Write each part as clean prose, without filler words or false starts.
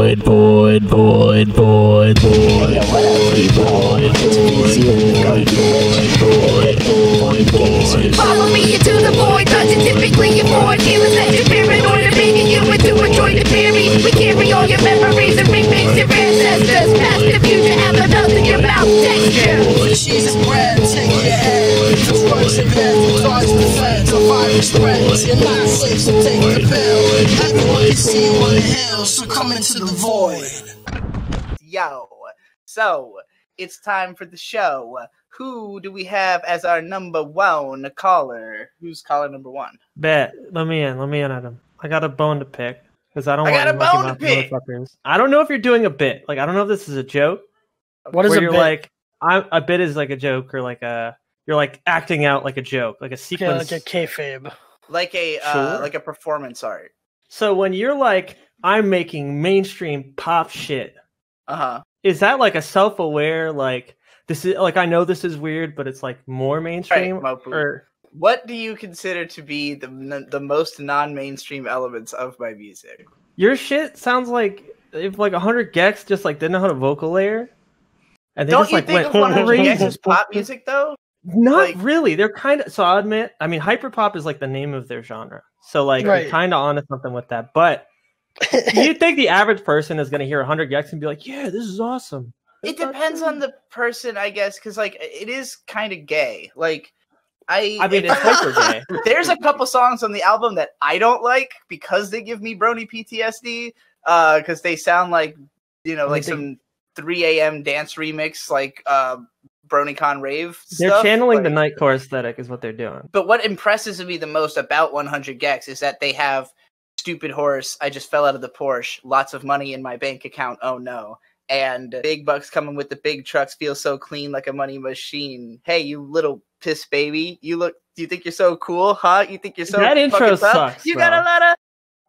Follow me into the void, doesn't typically avoid feelings that you're paranoid, making you into a joy to bury. We carry all your memories and remix your ancestors, past the future, and the melt in your mouth texture. Cheese and bread, take your head. Drugs and meth, dodge the feds, a virus spreads. You're not safe, so take the pill. Everyone can see you on the hill, so come into the void. Yo, so it's time for the show. Who do we have as our number one caller? Who's caller number one? Bet. Let me in, Adam. I got a bone to pick because I don't want got a bone to pick. Motherfuckers. I don't know if you're doing a bit. Like, I don't know if this is a joke. What is where a you're bit? like, a bit is like a joke, or like you're like acting out like a joke, like a sequence, like a kayfabe, like a Sure. like a performance art. So when you're like, I'm making mainstream pop shit, is that like a self-aware, like, this is like, I know this is weird, but it's like more mainstream? Right, or what do you consider to be the most non-mainstream elements of my music? Your shit sounds like if like 100 Gex just like didn't know how to vocal layer, and they Don't just you like think went of 100 Gex as pop music though? Not really. They're kind of. So I'll admit, I mean, hyperpop is like the name of their genre. So like, you're kind of onto something with that. But you think the average person is going to hear 100 Gex and be like, "Yeah, this is awesome." It depends on the person, I guess, because like it is kind of gay. Like I mean, it's hyper gay. There's a couple songs on the album that I don't like because they give me brony PTSD. Because they sound like, you know, like some 3 a.m. dance remix, like BronyCon rave. They're stuff. channeling like, the Nightcore aesthetic, is what they're doing. But what impresses me the most about 100 Gex is that they have "Stupid Horse," "I Just Fell Out of the Porsche," "Lots of Money in My Bank Account," "Oh No," and "Big Bucks Coming with the Big Trucks, Feel So Clean Like a Money Machine." Hey, you little piss baby, do you think you're so cool, huh? You think you're so that intro sucks? You got a lot of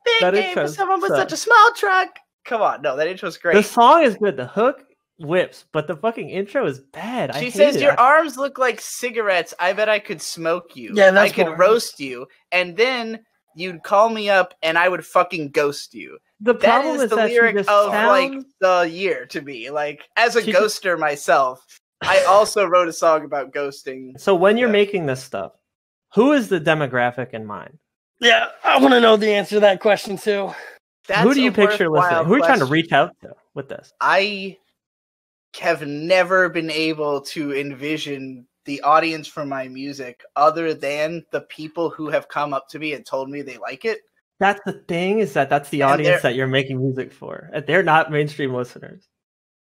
big that game for someone with such a small truck. Come on, no, that intro's great. The song is good. The hook whips, but the fucking intro is bad. She says your arms look like cigarettes. I bet I could smoke you. Yeah, that's I could roast you, and then you'd call me up, and I would fucking ghost you. The problem is the that lyric of like the year to me. Like, as a ghoster myself, I also wrote a song about ghosting. So when you're making this stuff, who is the demographic in mind? Yeah, I want to know the answer to that question too. Who do you picture listening? Who are you trying to reach out to with this? I have never been able to envision the audience for my music other than the people who have come up to me and told me they like it. That's the thing, is that's the audience that you're making music for. They're not mainstream listeners.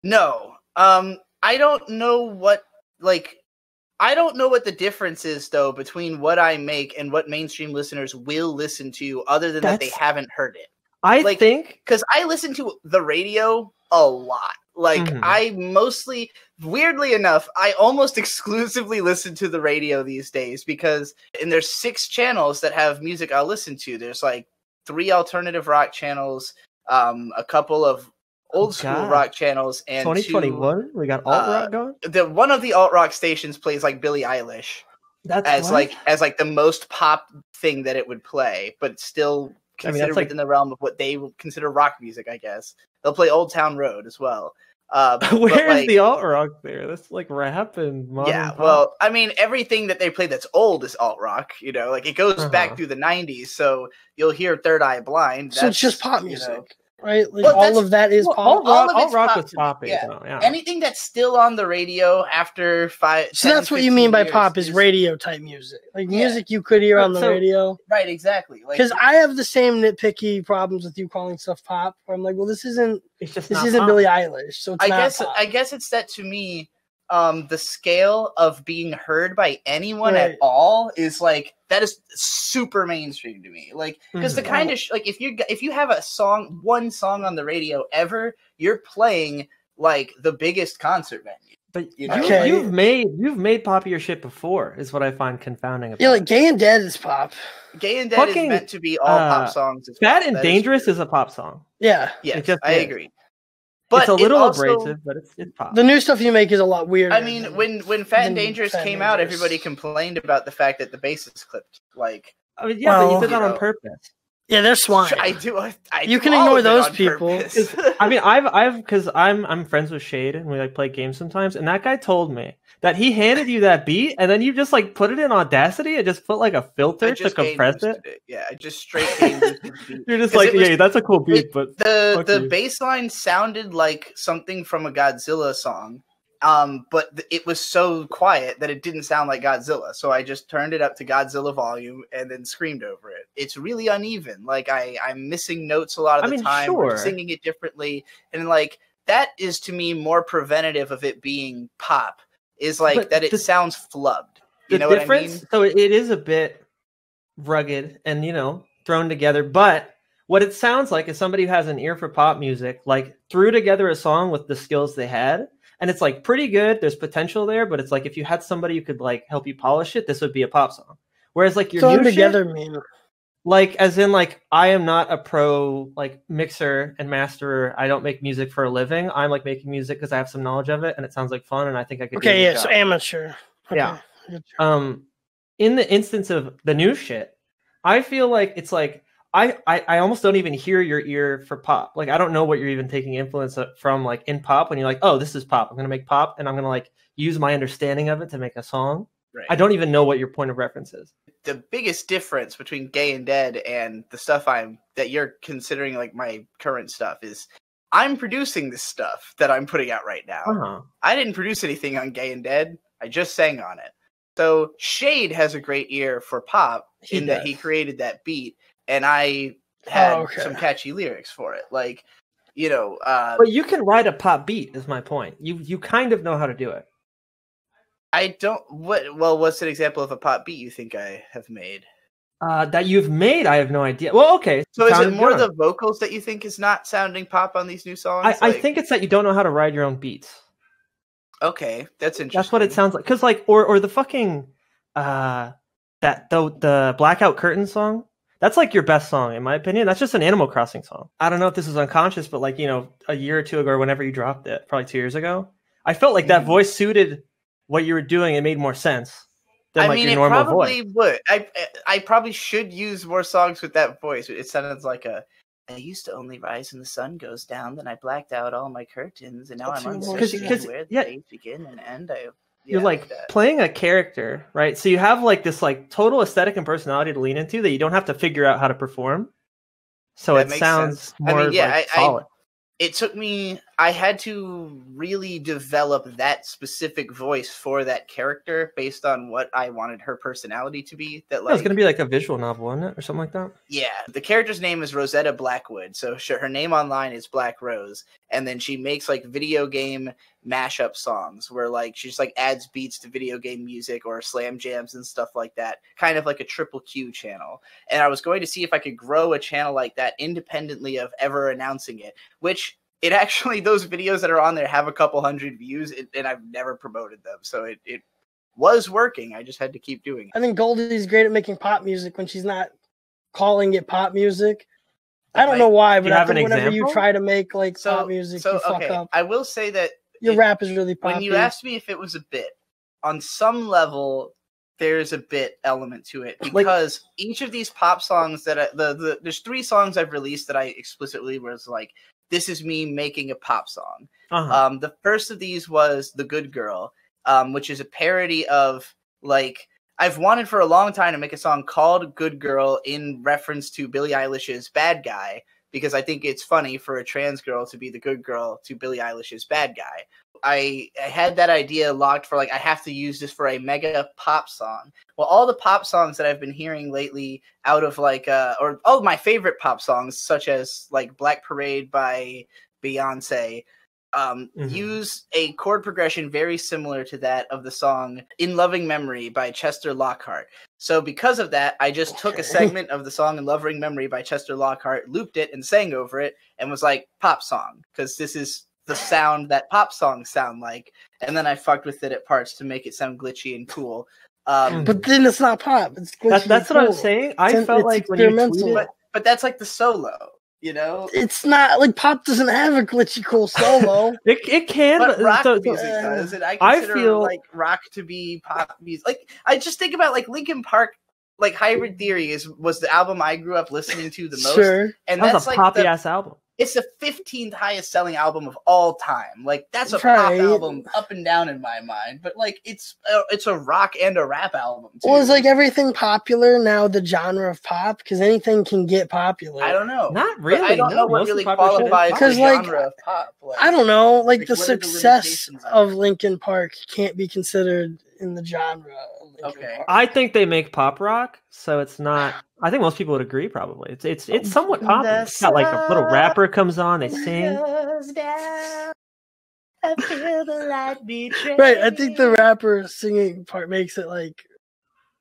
No. I don't know what the difference is though between what I make and what mainstream listeners will listen to, other than that they haven't heard it. I think because I listen to the radio a lot. Like, I mostly, weirdly enough, I almost exclusively listen to the radio these days because, and there's 6 channels that have music I'll listen to. There's like 3 alternative rock channels, a couple of old school rock channels, and 2021 we got alt rock going. One of the alt rock stations plays like Billie Eilish. As the most pop thing that it would play, but still considered within the realm of what they would consider rock music, I guess. They'll play Old Town Road as well. Where's the alt rock there? That's like rap and modern pop. Well, I mean, everything that they play that's old is alt rock. You know, like it goes back through the '90s, so you'll hear Third Eye Blind. So it's just pop music. You know, right? Like all of that is pop. All rock was poppy. Yeah. Anything that's still on the radio after 5. So that's what you mean by pop is radio type music, like music you could hear on the radio. Right, exactly. Because I have the same nitpicky problems with you calling stuff pop. Where I'm like, well, this isn't Billie Eilish, so it's I guess it's that to me. The scale of being heard by anyone at all is like, that is super mainstream to me. Like, because the kind of like if you have one song on the radio ever, you're playing like the biggest concert venue. But you've made poppier shit before, is what I find confounding about. Yeah, like Gay and Dead is pop. Gay and Dead is meant to be all pop songs. Bad and Dangerous is a pop song. Yeah, I agree. But it's a little abrasive, but it's pop. The new stuff you make is a lot weirder. I mean, when Fat and Dangerous came out, everybody complained about the fact that the bass is clipped. Like, but you did that on purpose. Yeah, they're swine. I do. You can ignore those people. I mean, because I'm friends with Shade and we like play games sometimes, and that guy told me that he handed you that beat and then you just like put it in Audacity and just put like a filter to compress it. Yeah, I just straight game the beat. You're just like, yeah, that's a cool beat, but the bass line sounded like something from a Godzilla song. But it was so quiet that it didn't sound like Godzilla. So I just turned it up to Godzilla volume and then screamed over it. It's really uneven. Like I'm missing notes a lot of the time. Sure. I'm singing it differently. And like that is to me more preventative of it being pop. Is like but that it sounds flubbed. You know what I mean? So it is a bit rugged and, you know, thrown together. But what it sounds like is somebody who has an ear for pop music, like threw together a song with the skills they had. And it's like pretty good. There's potential there. But it's like if you had somebody who could like help you polish it, this would be a pop song. Whereas like your new together shit, mean like as in like I am not a pro like mixer and masterer. I don't make music for a living. I'm like making music because I have some knowledge of it and it sounds like fun and I think I could. Okay, yeah, so amateur. Okay. Yeah. In the instance of the new shit, I feel like it's like I almost don't even hear your ear for pop. Like I don't know what you're even taking influence from like in pop when you're like, oh, this is pop. I'm gonna make pop and I'm gonna like use my understanding of it to make a song. Right. I don't even know what your point of reference is. The biggest difference between Gay and Dead and the stuff that you're considering like my current stuff is I'm producing this stuff that I'm putting out right now. Uh-huh. I didn't produce anything on Gay and Dead. I just sang on it. So Shade has a great ear for pop that he created that beat and I had some catchy lyrics for it. Like, you know, but you can write a pop beat is my point. You kind of know how to do it. I don't. What's an example of a pop beat you think I have made? That you've made, I have no idea. Well, okay. So is it more the vocals that you think is not sounding pop on these new songs? I think it's that you don't know how to write your own beats. Okay, that's interesting. That's what it sounds like. Because like, or the fucking the Blackout Curtain song. That's like your best song, in my opinion. That's just an Animal Crossing song. I don't know if this is unconscious, but like, you know, a year or two ago, or whenever you dropped it, probably 2 years ago, I felt like that voice suited what you were doing. It made more sense than like your normal voice. It probably would. I probably should use more songs with that voice. It sounds like I used to only rise when the sun goes down. Then I blacked out all my curtains, and now I'm uncertain where the days begin and end. You're like playing a character, right? So you have like this like total aesthetic and personality to lean into that you don't have to figure out how to perform. So it sounds more solid. It took me, I had to really develop that specific voice for that character based on what I wanted her personality to be. That like, it's going to be like a visual novel, wasn't it? Or something like that? Yeah. The character's name is Rosetta Blackwood. So her name online is Black Rose. And then she makes like video game mashup songs where like she just like adds beats to video game music or slam jams and stuff like that. Kind of like a Triple Q channel. And I was going to see if I could grow a channel like that independently of ever announcing it, which it actually, those videos that are on there have a couple hundred views, and I've never promoted them. So it was working. I just had to keep doing it. I think Goldie's great at making pop music when she's not calling it pop music. I don't know why, but I think whenever you try to make like pop music, you fuck up. I will say that your rap is really poppy. When you asked me if it was a bit, on some level, there's a bit element to it because each of these pop songs that there's 3 songs I've released that I explicitly was like, this is me making a pop song. Uh-huh. The first of these was The Good Girl, which is a parody of, like, I've wanted for a long time to make a song called Good Girl in reference to Billie Eilish's Bad Guy, because I think it's funny for a trans girl to be the good girl to Billie Eilish's Bad Guy. I had that idea locked for, like, I have to use this for a mega pop song. Well, all the pop songs that I've been hearing lately out of, like, or all of my favorite pop songs, such as, like, Black Parade by Beyonce, use a chord progression very similar to that of the song In Loving Memory by Chester Lockhart. So because of that, I just took a segment of the song In Loving Memory by Chester Lockhart, looped it, and sang over it, and was like, pop song, because this is the sound that pop songs sound like, and then I fucked with it at parts to make it sound glitchy and cool. But then it's not pop. It's glitchy. That's what I'm saying. I felt like when you tweeted, but that's like the solo, you know. It's not like pop doesn't have a glitchy cool solo. it can, but rock music does. And I consider like rock to be pop music. Like I just think about like Linkin Park like Hybrid Theory was the album I grew up listening to the most. Sure. And that's that's a like poppy ass album. It's the 15th highest selling album of all time. Like that's a pop album up and down in my mind. But like it's a rock and a rap album too. Well, is like everything popular now the genre of pop? Because anything can get popular. I don't know. Not really. I don't know what really qualifies the genre of pop. Like, I don't know. Like the success of Linkin Park can't be considered in the genre. Okay. I think they make pop rock, so it's not. I think most people would agree. Probably, it's somewhat pop. It's got like a little rapper comes on, they sing. I feel the light betray. Right. I think the rapper singing part makes it like,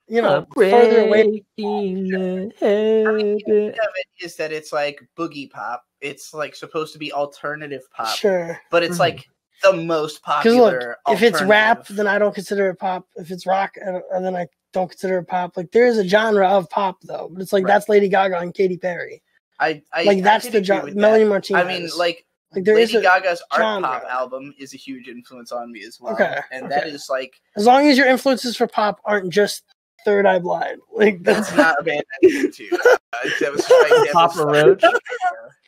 further away. I mean, the idea of it is that it's like boogie pop. It's like supposed to be alternative pop. Sure. But it's like the most popular. Look, if it's rap, then I don't consider it pop. If it's rock, then I don't consider it pop. Like there is a genre of pop though, but it's like that's Lady Gaga and Katy Perry. That's the genre. Melanie Martinez. I mean, like there Lady Gaga's art pop album is a huge influence on me as well. Okay, and that is like as long as your influences for pop aren't just Third Eye Blind, like that's not a band I listen to. That was Papa Roach.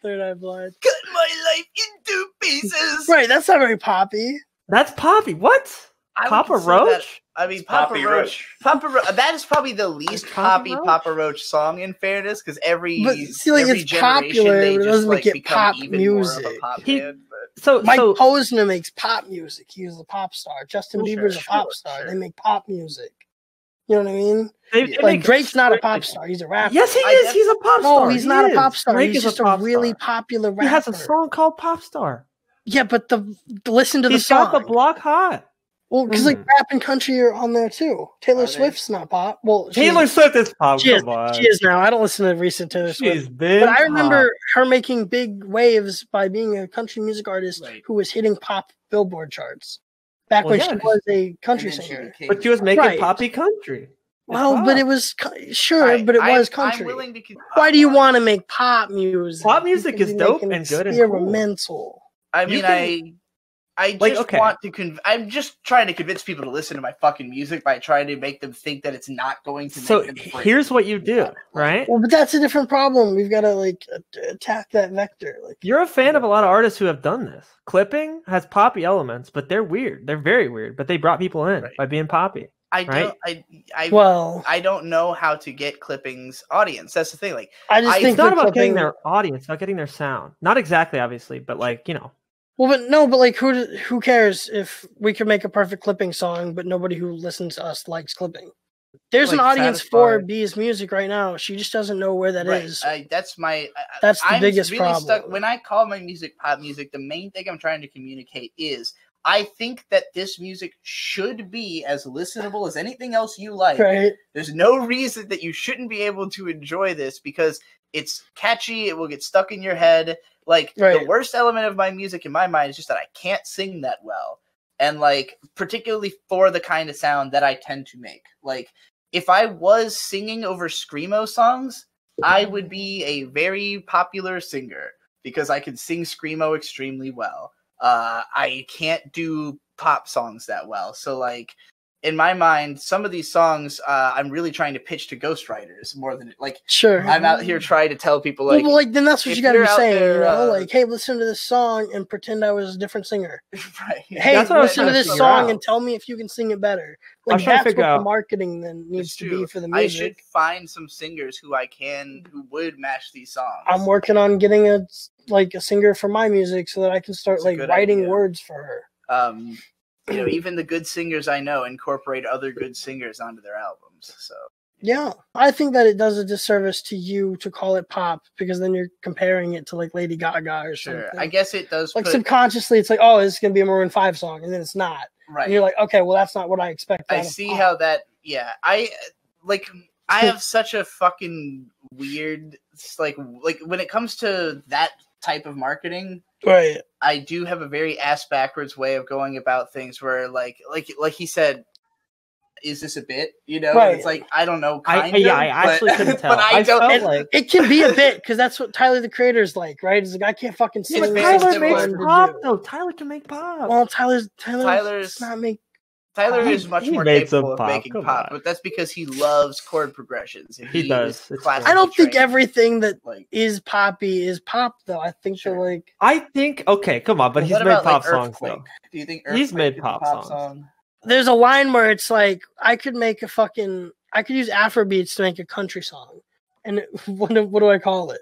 Third Eye Blind. Cut my life into pieces. Right, that's not very poppy. That's poppy. What? Papa Roach? I mean, Papa Roach. That is probably the least poppy Papa Roach song, in fairness, because every it's popular. It doesn't make it pop music. Mike Posner makes pop music. He was a pop star. Justin Bieber's a pop star. They make pop music. You know what I mean? Like Drake's not a pop star. He's a rapper. Yes, he is. He's a pop star. No, he's not a pop star. He's just a really popular rapper. He has a song called Pop Star. Yeah, but listen to the song. He's got the block hot. Well, because like rap and country are on there too. Taylor Swift's not pop. Well, Taylor Swift is pop. She is now. I don't listen to recent Taylor Swift. But I remember her making big waves by being a country music artist who was hitting pop Billboard charts back when she was a country singer. But she was making poppy country. Well, but it was but it was country. Why do you want to make pop music? Pop music is dope and good and experimental. I mean, I just want to. I'm just trying to convince people to listen to my fucking music by trying to make them think that it's not going to. So here's what you do, right? Well, but that's a different problem. We've got to attack that vector. You're a fan of a lot of artists who have done this. Clipping has poppy elements, but they're weird. They're very weird, but they brought people in by being poppy. I don't know how to get Clipping's audience. That's the thing. Like, I just think it's not about getting their audience, not getting their sound. Not exactly, obviously, but Well, but who cares if we could make a perfect Clipping song, but nobody who listens to us likes Clipping? There's an audience for B's music right now. She just doesn't know where that is. That's the biggest problem. When I call my music pop music, the main thing I'm trying to communicate is I think that this music should be as listenable as anything else you like. Right. There's no reason that you shouldn't be able to enjoy this because it's catchy. It will get stuck in your head. The worst element of my music in my mind is just that I can't sing that well. And particularly for the kind of sound that I tend to make. If I was singing over screamo songs, I would be a very popular singer because I can sing screamo extremely well. I can't do pop songs that well. So in my mind, some of these songs I'm really trying to pitch to ghostwriters more than sure. I'm out here trying to tell people then that's what you gotta be saying, hey, listen to this song and pretend I was a different singer. Right. Hey, listen to this song and tell me if you can sing it better. That's what the marketing then needs to be for the music. I should find some singers who who would match these songs. I'm working on getting a singer for my music so that I can start writing words for her. Even the good singers I know incorporate other good singers onto their albums. So yeah, I think that it does a disservice to you to call it pop because then you're comparing it to Lady Gaga or something. I guess it does. Subconsciously, it's oh, it's gonna be a Maroon 5 song, and then it's not. Right. And you're okay, well, that's not what I expect. I see how that. Yeah, I have such a fucking weird when it comes to that type of marketing. Right. I do have a very ass backwards way of going about things where like he said, is this a bit? Right. It's I don't know. I actually couldn't tell. But I don't. It can be a bit because that's what Tyler the Creator's right? He's I can't fucking sing. Tyler makes pop though. Tyler can make pop. Well, Tyler's not make Tyler is much more capable of making pop, but that's because he loves chord progressions. He does. I don't think everything that is poppy is pop, though. I think they're like. I think come on, but he's made pop songs though. Do you think he's made pop songs? There's a line where it's like I could use Afrobeats to make a country song, and what do I call it?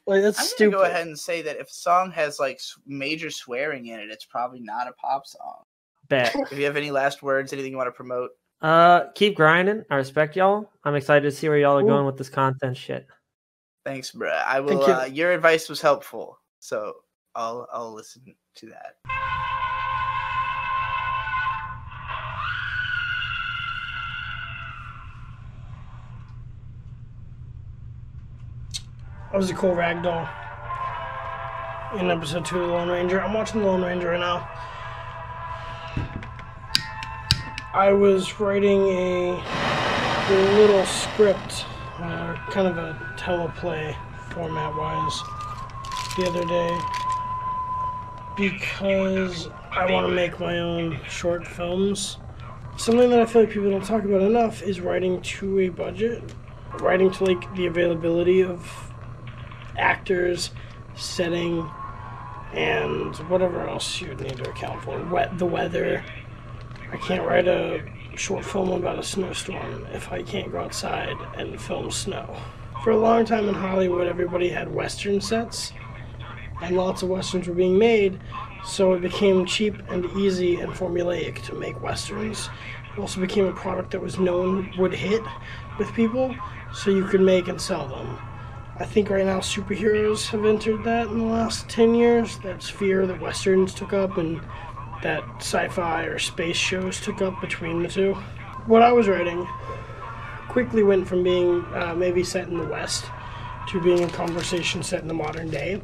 Like that's stupid. I'm gonna go ahead and say that if a song has like major swearing in it, it's probably not a pop song. Bet. If you have any last words, anything you want to promote? Keep grinding. I respect y'all. I'm excited to see where y'all are going with this content shit. Thanks, bro. I will. Your advice was helpful, so I'll listen to that. That was a cool ragdoll in episode 2 of The Lone Ranger. I'm watching The Lone Ranger right now. I was writing a little script, kind of a teleplay format-wise, the other day because I want to make my own short films. Something that I feel like people don't talk about enough is writing to a budget, writing to like the availability of actors, setting, and whatever else you would need to account for. The weather. I can't write a short film about a snowstorm if I can't go outside and film snow. For a long time in Hollywood, everybody had Western sets, and lots of Westerns were being made, so it became cheap and easy and formulaic to make Westerns. It also became a product that was known would hit with people, so you could make and sell them. I think right now superheroes have entered that in the last 10 years, that sphere that Westerns took up and that sci-fi or space shows took up between the two. What I was writing quickly went from being maybe set in the West to being a conversation set in the modern day.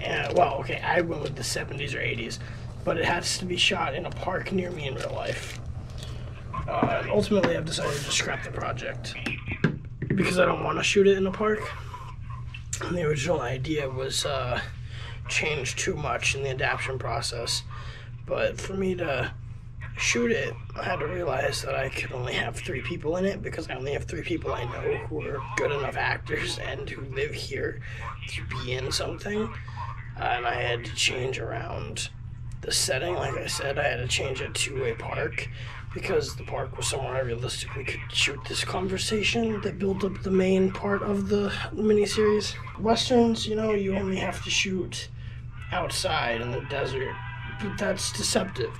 I went with the 70s or 80s, but it has to be shot in a park near me in real life. Ultimately, I've decided to scrap the project because I don't want to shoot it in a park. And the original idea was changed too much in the adaptation process. But for me to shoot it, I had to realize that I could only have 3 people in it because I only have 3 people I know who are good enough actors and who live here to be in something. And I had to change around the setting. Like I said, I had to change it to a park because the park was somewhere I realistically could shoot this conversation that built up the main part of the miniseries. Westerns, you only have to shoot outside in the desert. But that's deceptive.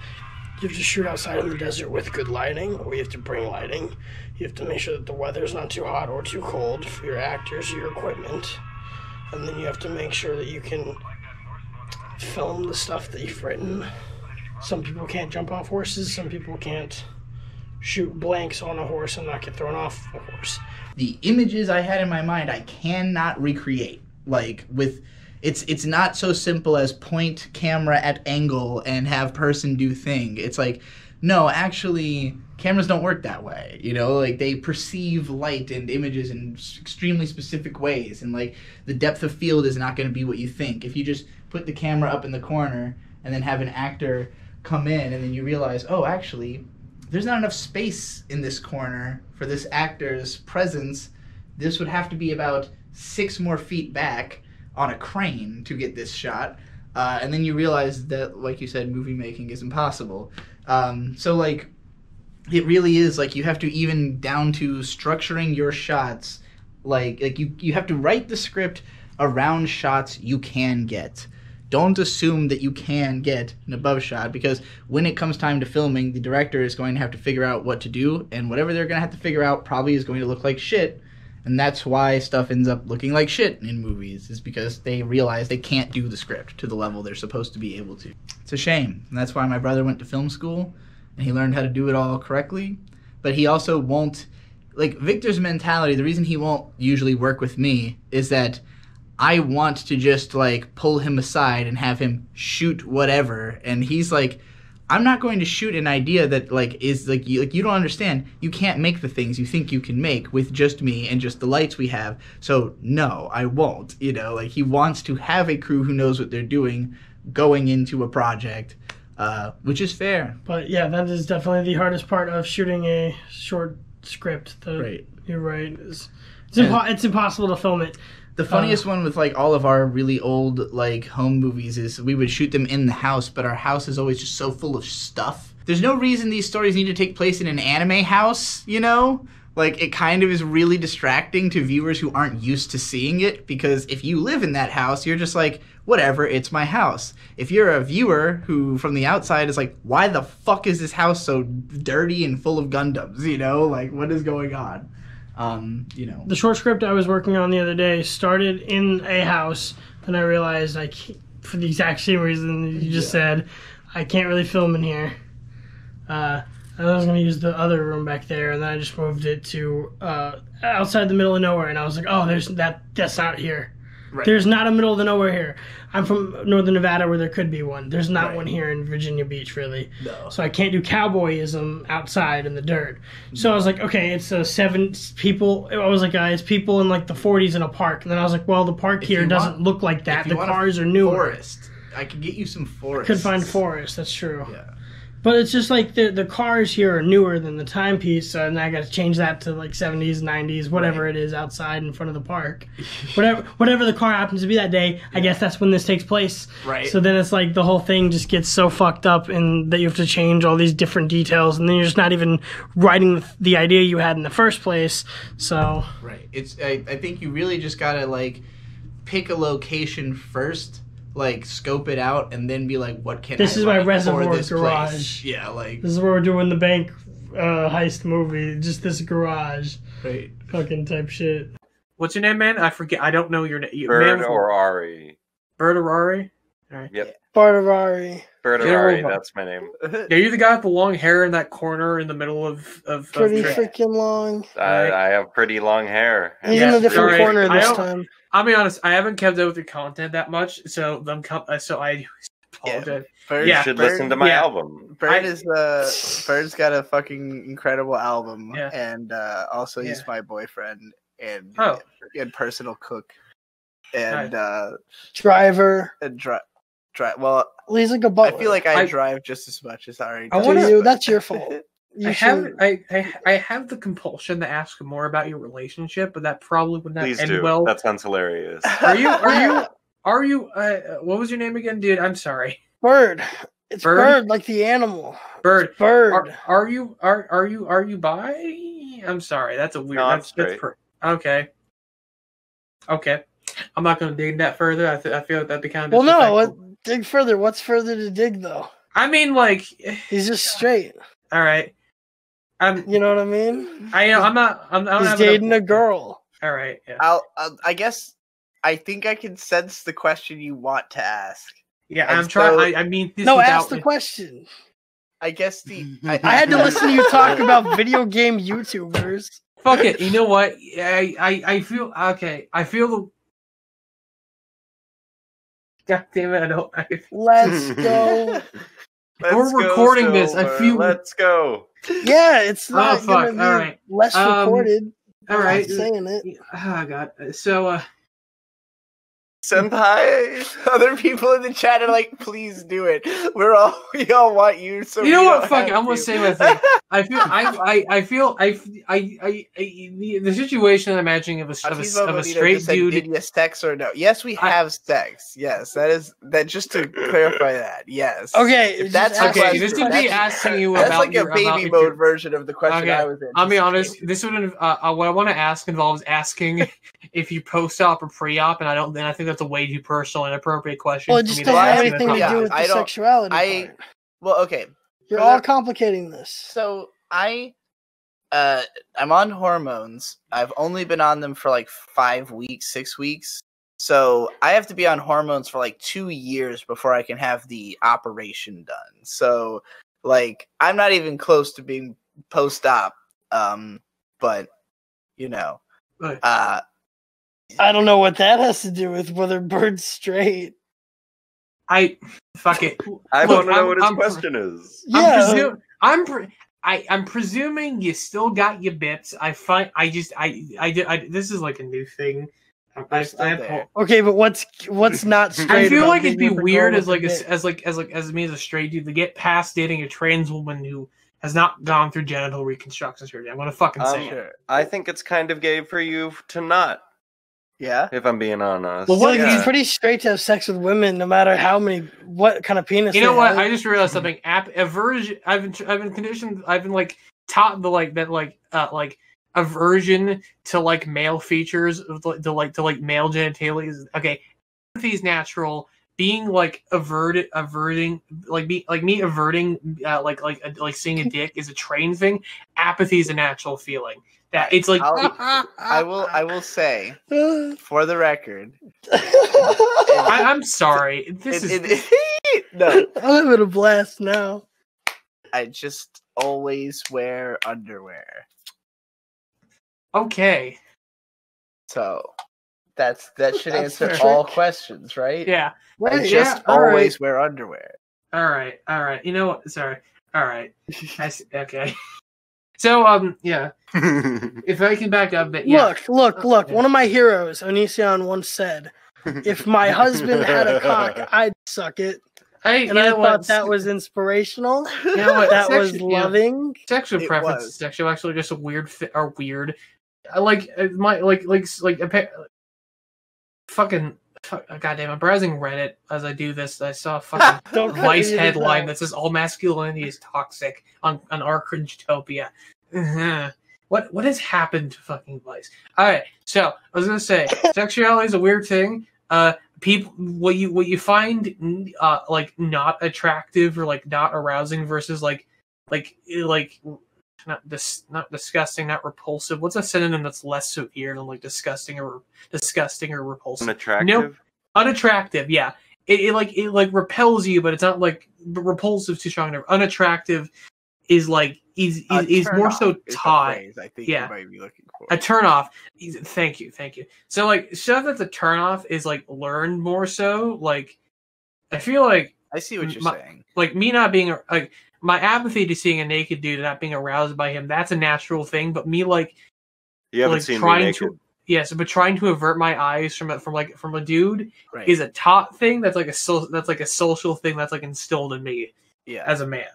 You have to shoot outside in the desert with good lighting, or you have to bring lighting. You have to make sure that the weather's not too hot or too cold for your actors or your equipment. And then you have to make sure that you can film the stuff that you've written. Some people can't jump off horses, some people can't shoot blanks on a horse and not get thrown off a horse. The images I had in my mind, I cannot recreate. It's not so simple as point camera at angle and have person do thing. It's like, no, actually, cameras don't work that way. They perceive light and images in extremely specific ways. And, the depth of field is not going to be what you think. If you just put the camera up in the corner and then have an actor come in and then you realize, oh, actually, there's not enough space in this corner for this actor's presence. This would have to be about 6 more feet back on a crane to get this shot, and then you realize that, like you said, movie making is impossible. It really is, you have to even down to structuring your shots, you have to write the script around shots you can get. Don't assume that you can get an above shot, because when it comes time to filming, the director is going to have to figure out what to do, and whatever they're going to have to figure out probably is going to look like shit. And that's why stuff ends up looking like shit in movies, is because they realize they can't do the script to the level they're supposed to be able to. It's a shame. And that's why my brother went to film school, and he learned how to do it all correctly. But he also won't... Victor's mentality, the reason he won't usually work with me is that I want to just, pull him aside and have him shoot whatever. And he's like... I'm not going to shoot an idea that you don't understand. You can't make the things you think you can make with just me and just the lights we have. So no, I won't. He wants to have a crew who knows what they're doing going into a project. which is fair. But yeah, that is definitely the hardest part of shooting a short script. Right. You're right. It's impossible to film it. The funniest one with like all of our really old like home movies is we would shoot them in the house, but our house is always just so full of stuff. There's no reason these stories need to take place in an anime house, you know? Like, it kind of is really distracting to viewers who aren't used to seeing it, because if you live in that house, you're just like, whatever, it's my house. If you're a viewer who, from the outside, is like, why the fuck is this house so dirty and full of Gundams, you know? Like, what is going on? You know. The short script I was working on the other day started in a house, and I realized, for the exact same reason you just said, I can't really film in here. I was going to use the other room back there, and then I just moved it to outside the middle of nowhere, and I was like, oh, that's not here. Right. There's not a middle of the nowhere here. I'm from northern Nevada where there could be one. There's not one here in Virginia Beach, really. No. So I can't do cowboyism outside in the dirt. So I was like, okay, it's 7 people. I was like, it's people in like the 40s in a park. And then I was like, well, the park here doesn't look like that. The cars are newer. Forest. I could get you some forest. Could find forest. That's true. Yeah. But it's just like the cars here are newer than the timepiece, and I got to change that to like 70s, 90s, whatever it is outside in front of the park. Whatever the car happens to be that day, I guess that's when this takes place. Right. So then it's like the whole thing just gets so fucked up, and that you have to change all these different details, and then you're just not even writing the idea you had in the first place. So right. I think you really just gotta like pick a location first. Like scope it out and then be like, what can this I is my write reservoir for this garage place? Yeah, like this is where we're doing the bank heist movie. Just this garage, right? Fucking type shit. What's your name, man? I forget. I don't know your name. Bird or Ari? Bird or Ari? All right. Yep. Bardavari. Bird or Ari, that's my name. Yeah, you're the guy with the long hair in that corner in the middle of pretty freaking long. I have pretty long hair. He's in a different corner this time. I'll be honest, I haven't kept up with your content that much, so I apologize. You should listen to my album. Bird's got a fucking incredible album, and also he's my boyfriend and personal cook, and driver. And well, he's like a butler. I feel like I drive just as much as Ari. That's your fault. I have the compulsion to ask more about your relationship, but that probably would not end well. That sounds hilarious. Are you? What was your name again, dude? I'm sorry. Bird. It's Bird, like the animal. Bird. Bird. Are you bi? I'm sorry. That's a weird. No, that's okay. Okay. I'm not going to dig that further. I feel like that'd be kind of. Well, no. Dig further. What's further to dig, though? I mean, like he's just straight. All right. You know what I mean? I'm not. He's dating a girl. All right. Yeah. I guess. I think I can sense the question you want to ask. Yeah, I'm trying. I mean, ask the question. I guess I had to listen to you talk about video game YouTubers. Fuck it. You know what? I feel okay. I feel the. God damn it! I don't. Let's go. We're recording this. I feel. Let's go. Yeah, it's not gonna be all right. Less recorded. All right, saying it. Oh god. So, Senpai, other people in the chat are like, please do it. We all want you. So you know what? Fuck it. I'm gonna say my thing. The situation I'm imagining of a straight dude. Did you sex or no? Yes, we have sex. Yes, that. Just to clarify that. Yes. Okay. If that's okay. This would be asking you that's about. That's like a baby mode version of the question I was in. I'll be honest. This would what I want to ask involves asking if you post-op or pre-op, and I think that's a way too personal and inappropriate question. Well, it just doesn't have anything to do with the sexuality part. Well, okay. You're all complicating this. So I'm on hormones. I've only been on them for like 5 weeks, 6 weeks. So I have to be on hormones for like 2 years before I can have the operation done. So like I'm not even close to being post-op. But you know, I don't know what that has to do with whether Bird's straight. Fuck it. I want to know what his question is. Yeah. I'm presuming you still got your bits. This is like a new thing. Okay, but what's not straight? I feel like it'd be weird as me as a straight dude to get past dating a trans woman who has not gone through genital reconstruction surgery. I'm gonna fucking say it. I think it's kind of gay for you to not. Yeah, if I'm being honest. Well, it's pretty straight to have sex with women, no matter what kind of penis. You know what? I just realized something. Aversion. I've been conditioned. I've been taught the aversion to male features to male genitalia. Okay, empathy is natural. Being averting seeing a dick is a trained thing. Apathy is a natural feeling. That it's like I will say for the record. I'm sorry. No, I'm having a blast now. I just always wear underwear. Okay. So that should answer all questions, right? Yeah. I just always wear underwear. All right. You know what? Sorry. All right. Okay. So, yeah. If I can back up a bit, yeah. Look. One of my heroes, Onision, once said, if my husband had a cock, I'd suck it. I thought that was inspirational. You know what? That was loving. Sexual preference is actually just a weird fit or weird. Goddamn, I'm browsing Reddit as I do this. I saw a fucking Vice headline that says all masculinity is toxic on our cringetopia. What has happened to fucking Vice? Alright, so I was gonna say sexuality is a weird thing. People what you find not attractive or not arousing versus not disgusting, not repulsive. What's a synonym that's less severe than disgusting or repulsive? Unattractive. No, unattractive. Yeah, it repels you, but it's not repulsive too strong enough. Unattractive is is more so taught. I think you might be looking for a turn off. Thank you. So stuff that's a turn off is learned more so. I feel like I see what you're saying. Me not being my apathy to seeing a naked dude and not being aroused by him, that's a natural thing. But me you haven't seen me naked. Yes, but trying to avert my eyes from a dude is a taught thing. That's a social thing that's instilled in me as a man.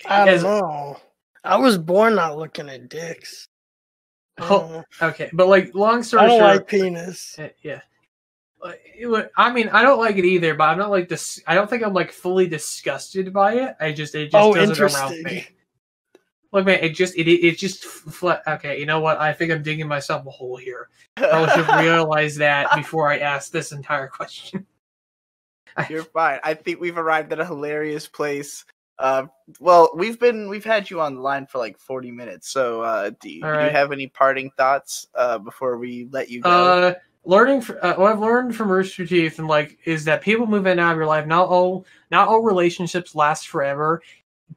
I don't know. I was born not looking at dicks. Okay, but long story short, I don't short, like penis. Yeah. I mean, I don't like it either, but I'm not I don't think I'm fully disgusted by it. It just doesn't arouse me. Look, man, it just okay. You know what? I think I'm digging myself a hole here. I should have realized that before I asked this entire question. You're fine. I think we've arrived at a hilarious place. Well, we've had you on the line for 40 minutes. So, do you have any parting thoughts before we let you go? What I've learned from Rooster Teeth is that people move in and out of your life. Not all relationships last forever.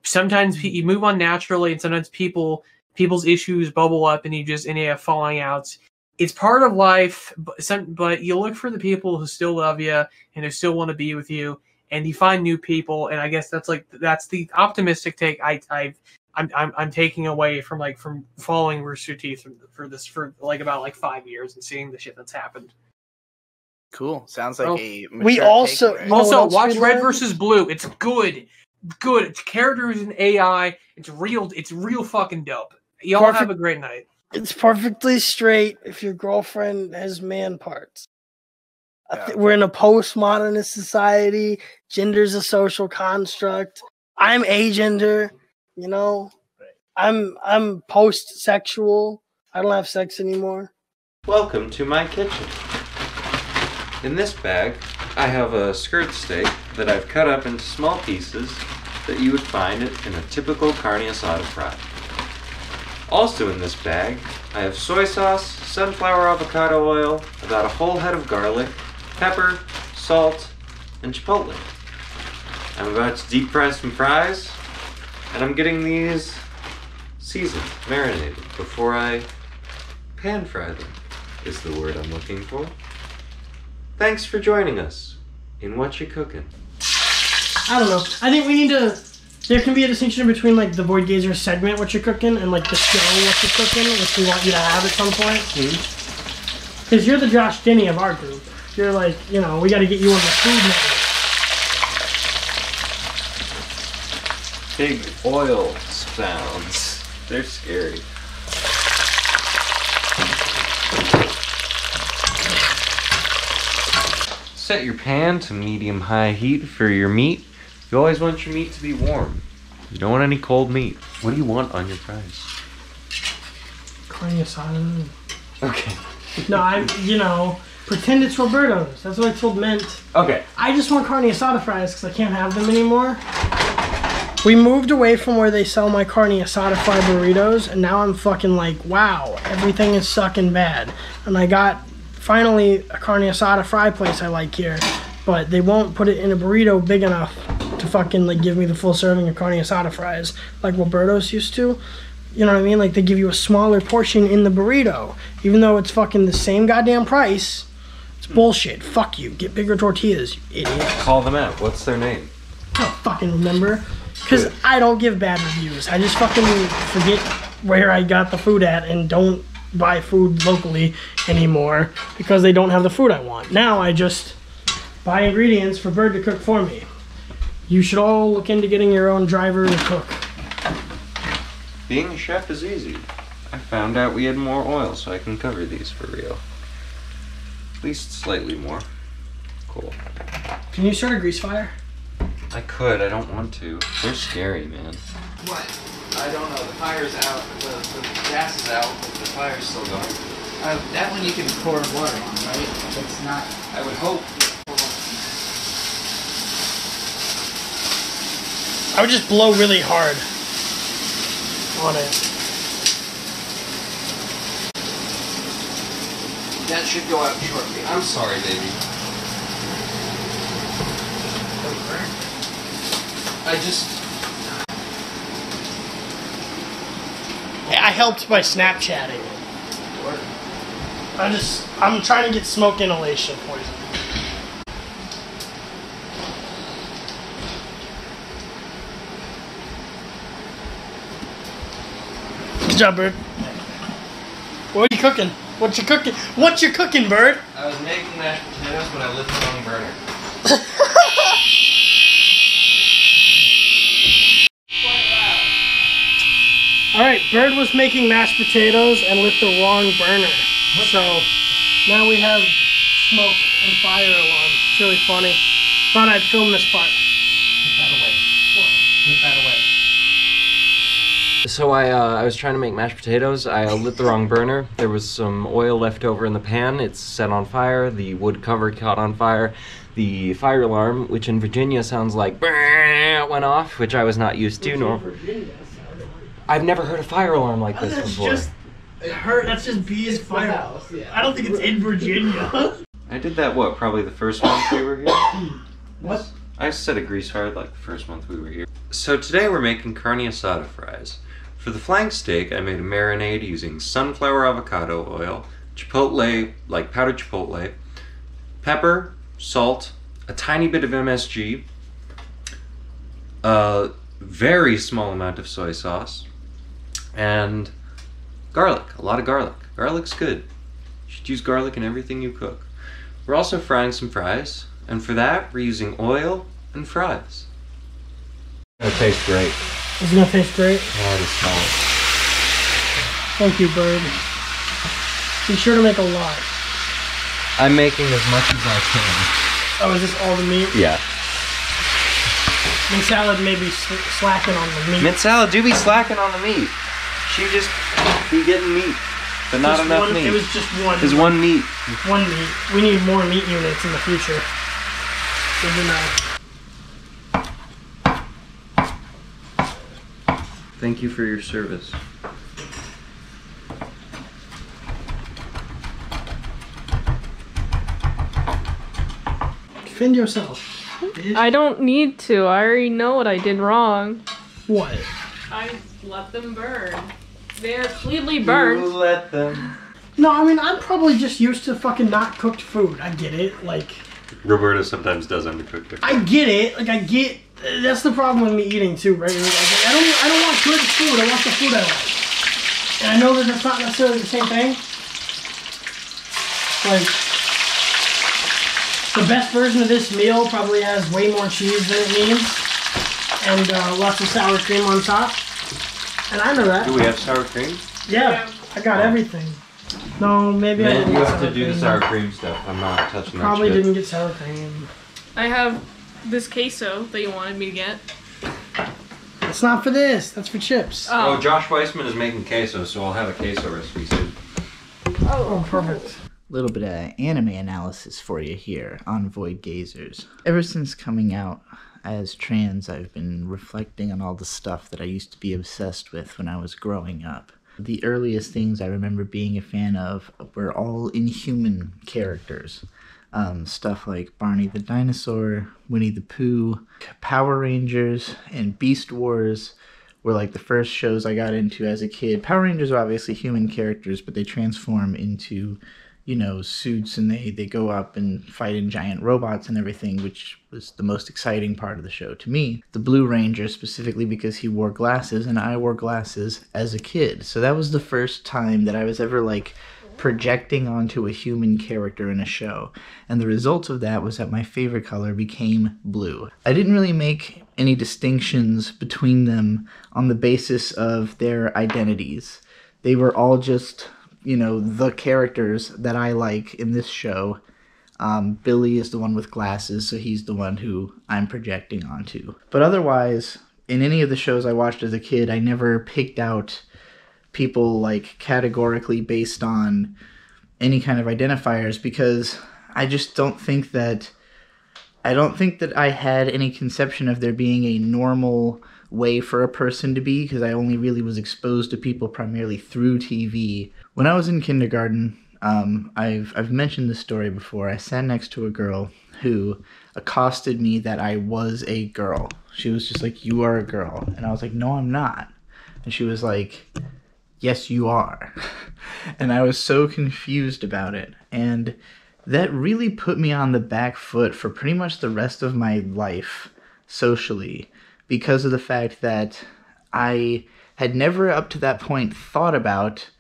Sometimes you move on naturally, and sometimes people's issues bubble up, and you have falling outs. It's part of life, but you look for the people who still love you and who still want to be with you, and you find new people. And I guess that's the optimistic take I'm taking away from following Rooster Teeth for about 5 years and seeing the shit that's happened. Cool. Sounds like a mature we also watch Red vs. Blue. It's good. It's characters and AI. It's real fucking dope. Y'all have a great night. It's perfectly straight if your girlfriend has man parts. We're in a postmodernist society. Gender's a social construct. I'm agender. I'm post-sexual. I don't have sex anymore. Welcome to my kitchen. In this bag, I have a skirt steak that I've cut up into small pieces that you would find in a typical Carne Asada fry. Also in this bag, I have soy sauce, sunflower avocado oil, about a whole head of garlic, pepper, salt, and chipotle. I'm about to deep fry some fries, and I'm getting these seasoned, marinated, before I pan fry them, is the word I'm looking for. Thanks for joining us in What You Cookin'. I don't know. I think we need to... There can be a distinction between the Void Gazer segment, What You're Cooking, and the show, What You're Cooking, which we want you to have at some point. Because you're the Josh Denny of our group. You're like, you know, we got to get you on the Food Big Network. oil sounds. They're scary. Set your pan to medium-high heat for your meat. You always want your meat to be warm. You don't want any cold meat. What do you want on your fries? Carne asada. Okay. No, you know, pretend it's Roberto's. That's what I told Mint. Okay. I just want carne asada fries because I can't have them anymore. We moved away from where they sell my carne asada fry burritos, and now I'm fucking like, wow, everything is sucking bad. And I got, finally, a carne asada fry place I like here, but they won't put it in a burrito big enough to fucking like give me the full serving of carne asada fries like Roberto's used to. You know what I mean? Like, they give you a smaller portion in the burrito, even though it's fucking the same goddamn price. It's bullshit. Fuck you. Get bigger tortillas, you idiot. Call them out. What's their name? I don't fucking remember. Because I don't give bad reviews. I just fucking forget where I got the food at and don't buy food locally anymore because they don't have the food I want. Now I just buy ingredients for Bird to cook for me. You should all look into getting your own driver to cook. Being a chef is easy. I found out we had more oil, so I can cover these for real. At least slightly more. Cool. Can you start a grease fire? I could, I don't want to. They're scary, man. What? I don't know. The fire's out. The gas is out, but the fire's still going. That one you can pour water on, right? It's not. I would hope. I would just blow really hard on it. That should go out shortly. I'm sorry, baby. I helped by Snapchatting. I'm trying to get smoke inhalation poison. Good job, Bird. What are you cooking? What you cooking? What you cooking, Bird? I was making mashed potatoes, but I lit the wrong burner. Alright, Bird was making mashed potatoes and lit the wrong burner. So now we have smoke and fire alarm. It's really funny. Thought I'd film this part. Put that away. Put that away. So I was trying to make mashed potatoes. I lit the wrong burner. There was some oil left over in the pan. It's set on fire. The wood cover caught on fire. The fire alarm, which in Virginia sounds like went off, which I was not used to. I've never heard a fire alarm like this before. That's just B's firehouse. Yeah. I don't think it's in Virginia. I did that, what, probably the first month we were here? What? I set a grease fire like the first month we were here. So today we're making carne asada fries. For the flank steak, I made a marinade using sunflower avocado oil, chipotle, like powdered chipotle, pepper, salt, a tiny bit of MSG, a very small amount of soy sauce, and garlic, a lot of garlic. Garlic's good. You should use garlic in everything you cook. We're also frying some fries, and for that, we're using oil and fries. It'll taste great. It's gonna taste great? Yeah, I just smell it. Thank you, Bird. Be sure to make a lot. I'm making as much as I can. Oh, is this all the meat? Yeah. Mint Salad may be slacking on the meat. Mint Salad do be slacking on the meat. She just be getting meat, but not enough meat. It was just one. There's one meat. One meat. We need more meat units in the future. Good to know. Thank you for your service. Defend yourself. I don't need to. I already know what I did wrong. What? I let them burn. They're clearly burnt. You let them. No, I mean, I'm probably just used to fucking not cooked food. I get it. Like, Roberta sometimes does undercook it. I get it. Like, I get. That's the problem with me eating too, right? Like, I don't want good food. I want the food I like. And I know that that's not necessarily the same thing. Like, the best version of this meal probably has way more cheese than it needs, and lots of sour cream on top. And I know that. Do we have sour cream? Yeah, I got everything. No, maybe I didn't. You have to do the sour cream stuff. I'm not touching that. Probably didn't get sour cream. I have this queso that you wanted me to get. It's not for this. That's for chips. Oh, Josh Weissman is making queso, so I'll have a queso recipe soon. Oh, perfect. A little bit of anime analysis for you here on VOIDGAZERS. Ever since coming out as trans, I've been reflecting on all the stuff that I used to be obsessed with when I was growing up. The earliest things I remember being a fan of were all Inhuman characters. Stuff like Barney the Dinosaur, Winnie the Pooh, Power Rangers, and Beast Wars were like the first shows I got into as a kid. Power Rangers are obviously human characters, but they transform into, you know, suits, and they go up and fight in giant robots and everything, which was the most exciting part of the show to me. The Blue Ranger, specifically because he wore glasses, and I wore glasses as a kid. So that was the first time that I was ever, like, projecting onto a human character in a show. And the result of that was that my favorite color became blue. I didn't really make any distinctions between them on the basis of their identities. They were all just, you know, the characters that I like in this show. Billy is the one with glasses, so he's the one who I'm projecting onto. But otherwise, in any of the shows I watched as a kid, I never picked out people like categorically based on any kind of identifiers, because I just don't think that I had any conception of there being a normal way for a person to be, because I only really was exposed to people primarily through TV. When I was in kindergarten, I've mentioned this story before. I sat next to a girl who accosted me that I was a girl. She was just like, "You are a girl." And I was like, "No, I'm not." And she was like, "Yes, you are." And I was so confused about it. And that really put me on the back foot for pretty much the rest of my life socially, because of the fact that I had never up to that point thought about,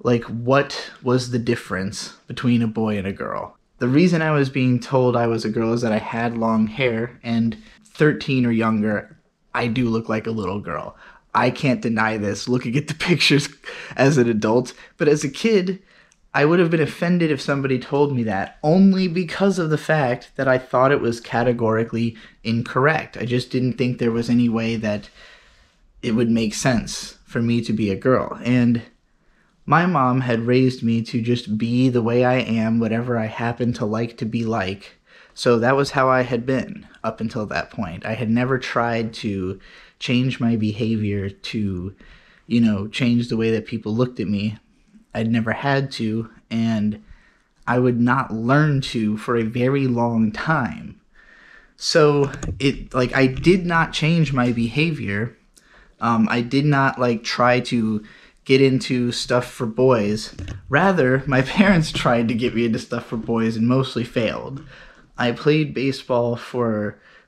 like, what was the difference between a boy and a girl. The reason I was being told I was a girl is that I had long hair, and 13 or younger, I do look like a little girl. I can't deny this looking at the pictures as an adult, but as a kid, I would have been offended if somebody told me that, only because of the fact that I thought it was categorically incorrect. I just didn't think there was any way that it would make sense for me to be a girl. And my mom had raised me to just be the way I am, whatever I happen to like to be like. So that was how I had been up until that point. I had never tried to change my behavior to, you know, change the way that people looked at me. I'd never had to, and I would not learn to for a very long time. So I did not change my behavior. I did not try to get into stuff for boys. Rather, my parents tried to get me into stuff for boys and mostly failed. I played baseball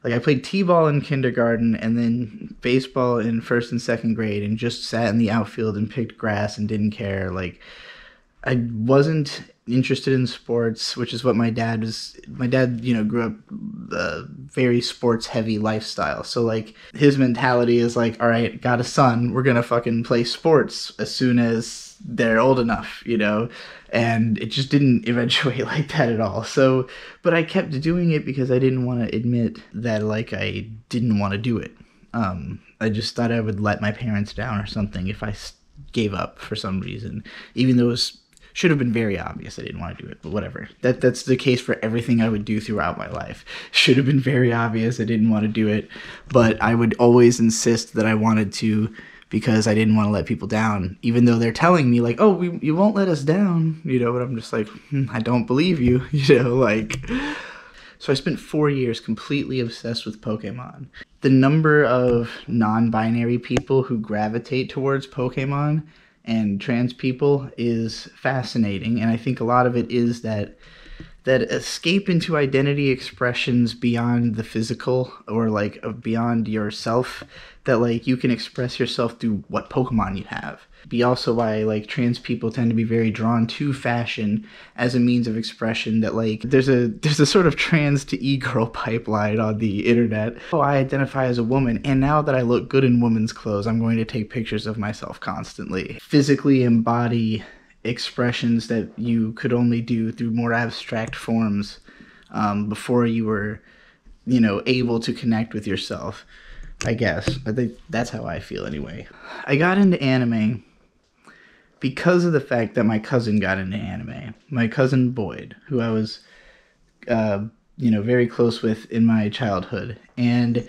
I played t-ball in kindergarten and then baseball in 1st and 2nd grade, and just sat in the outfield and picked grass and didn't care. I wasn't interested in sports, which is what my dad, grew up a very sports heavy lifestyle. So his mentality is all right, got a son, we're going to fucking play sports as soon as they're old enough, and it just didn't eventuate like that at all. So, but I kept doing it because I didn't want to admit that I didn't want to do it. I just thought I would let my parents down or something if I gave up for some reason, even though it should have been very obvious I didn't want to do it, but whatever. That's the case for everything I would do throughout my life. Should have been very obvious I didn't want to do it, but I would always insist that I wanted to because I didn't want to let people down, even though they're telling me oh, you won't let us down, but I'm just I don't believe you, So I spent 4 years completely obsessed with Pokemon. The number of non-binary people who gravitate towards Pokemon and trans people is fascinating, and I think a lot of it is that that escape into identity expressions beyond the physical, or like beyond yourself, that like you can express yourself through what Pokemon you have. Be also why like trans people tend to be very drawn to fashion as a means of expression, that like there's a sort of trans to e-girl pipeline on the internet. Oh, I identify as a woman, and now that I look good in women's clothes, I'm going to take pictures of myself constantly. Physically embody expressions that you could only do through more abstract forms before you were, you know, able to connect with yourself, I guess. I think that's how I feel anyway. I got into anime because of the fact that my cousin got into anime. My cousin Boyd, who I was, you know, very close with in my childhood. And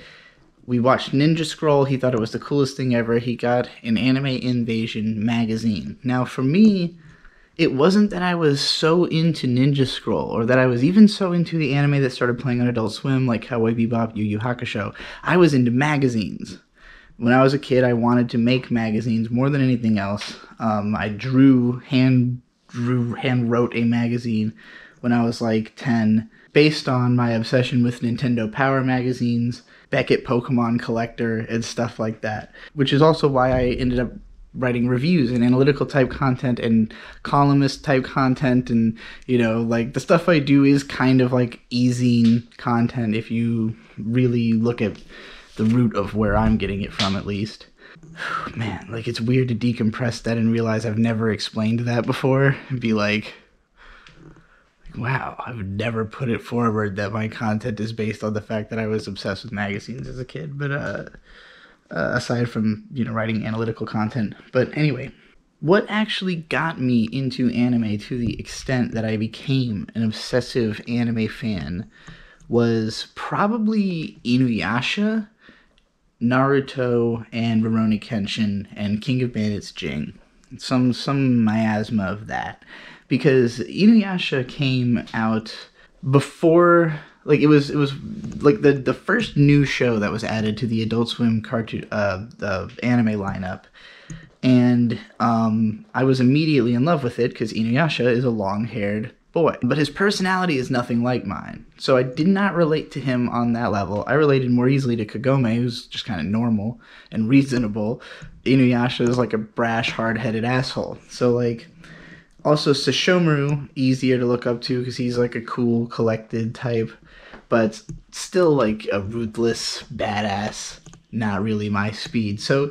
we watched Ninja Scroll. He thought it was the coolest thing ever. He got an Anime Invasion magazine. Now, for me, it wasn't that I was so into Ninja Scroll, or that I was even so into the anime that started playing on Adult Swim, like Cowboy Bebop, Yu Yu Hakusho. I was into magazines. When I was a kid, I wanted to make magazines more than anything else. I hand wrote a magazine when I was like 10, based on my obsession with Nintendo Power magazines, Beckett Pokemon Collector, and stuff like that. Which is also why I ended up writing reviews and analytical type content and columnist type content, and, you know, like the stuff I do is kind of like e-zine content if you really look at the root of where I'm getting it from, at least. Man, like it's weird to decompress that and realize I've never explained that before and be like, wow, I've never put it forward that my content is based on the fact that I was obsessed with magazines as a kid. But aside from, you know, writing analytical content. But anyway, what actually got me into anime to the extent that I became an obsessive anime fan was probably Inuyasha, Naruto, and Rurouni Kenshin, and King of Bandits Jing. Some miasma of that. Because Inuyasha came out before... Like, it was like the first new show that was added to the Adult Swim cartoon, the anime lineup. And I was immediately in love with it because Inuyasha is a long-haired boy. But his personality is nothing like mine. So I did not relate to him on that level. I related more easily to Kagome, who's just kind of normal and reasonable. Inuyasha is like a brash, hard-headed asshole. So, like... Also, Sesshomaru, easier to look up to because he's like a cool, collected type, but still like a ruthless badass, not really my speed. So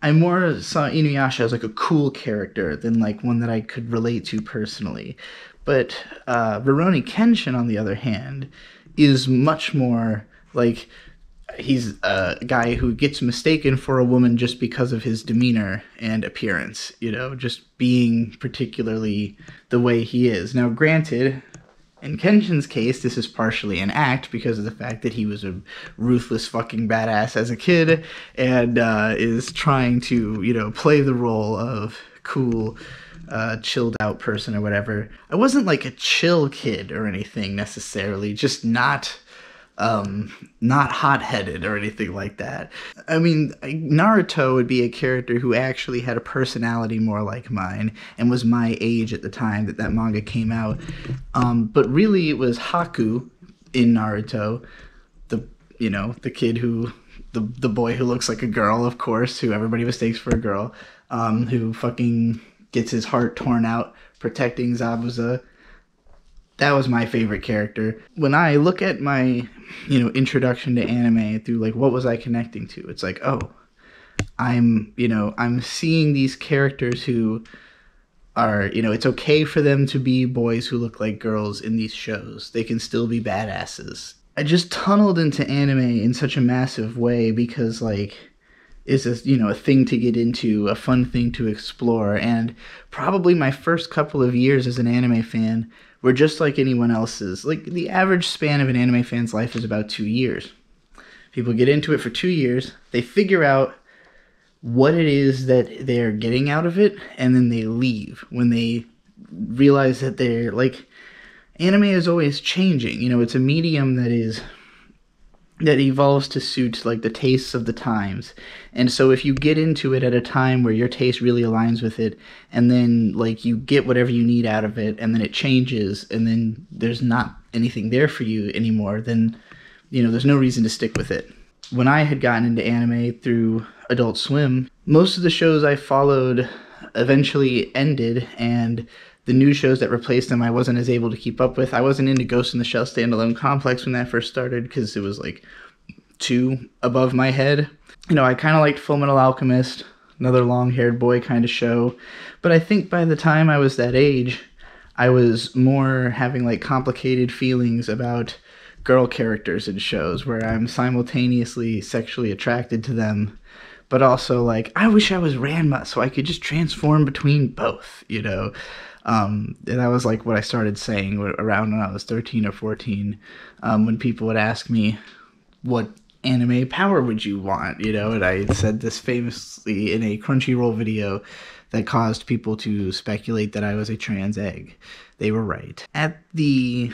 I more saw Inuyasha as like a cool character than like one that I could relate to personally. But Rurouni Kenshin, on the other hand, is much more like... He's a guy who gets mistaken for a woman just because of his demeanor and appearance, you know, just being particularly the way he is. Now, granted, in Kenshin's case, this is partially an act because of the fact that he was a ruthless fucking badass as a kid and is trying to, you know, play the role of cool, chilled out person or whatever. I wasn't like a chill kid or anything necessarily, just not hot-headed or anything like that. I mean, Naruto would be a character who actually had a personality more like mine and was my age at the time that manga came out. But really it was Haku in Naruto, the kid who, the boy who looks like a girl, of course, who everybody mistakes for a girl, who fucking gets his heart torn out protecting Zabuza. That was my favorite character. When I look at my, introduction to anime through, like, what was I connecting to? It's like, oh, I'm seeing these characters who are, it's okay for them to be boys who look like girls in these shows. They can still be badasses. I just tunneled into anime in such a massive way because, like, it's a thing to get into, a fun thing to explore, and probably my first couple of years as an anime fan were just like anyone else's. Like, the average span of an anime fan's life is about 2 years. People get into it for 2 years, they figure out what it is that they're getting out of it, and then they leave when they realize that they're, like, anime is always changing. It's a medium that is that evolves to suit like the tastes of the times. And so if you get into it at a time where your taste really aligns with it, and then like you get whatever you need out of it, and then it changes, and then there's not anything there for you anymore, then, you know, there's no reason to stick with it. When I had gotten into anime through Adult Swim, most of the shows I followed eventually ended, and the new shows that replaced them I wasn't as able to keep up with. I wasn't into Ghost in the Shell Standalone Complex when that first started because it was like too above my head. You know, I kind of liked Fullmetal Alchemist, another long-haired boy kind of show. But I think by the time I was that age, I was more having like complicated feelings about girl characters in shows where I'm simultaneously sexually attracted to them, but also like, I wish I was Ranma so I could just transform between both, you know? And that was like what I started saying around when I was 13 or 14, when people would ask me, what anime power would you want, you know? And I said this famously in a Crunchyroll video that caused people to speculate that I was a trans egg. They were right. At the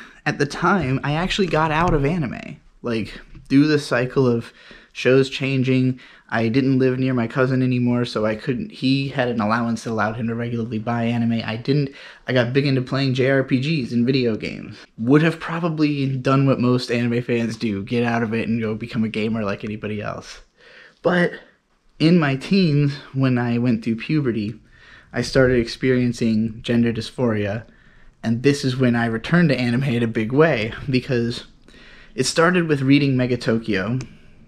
time, I actually got out of anime. Like, through the cycle of shows changing, I didn't live near my cousin anymore, so I couldn't. He had an allowance that allowed him to regularly buy anime. I didn't. I got big into playing JRPGs and video games. Would have probably done what most anime fans do, get out of it and go become a gamer like anybody else. But in my teens, when I went through puberty, I started experiencing gender dysphoria, and this is when I returned to anime in a big way, because it started with reading Mega Tokyo.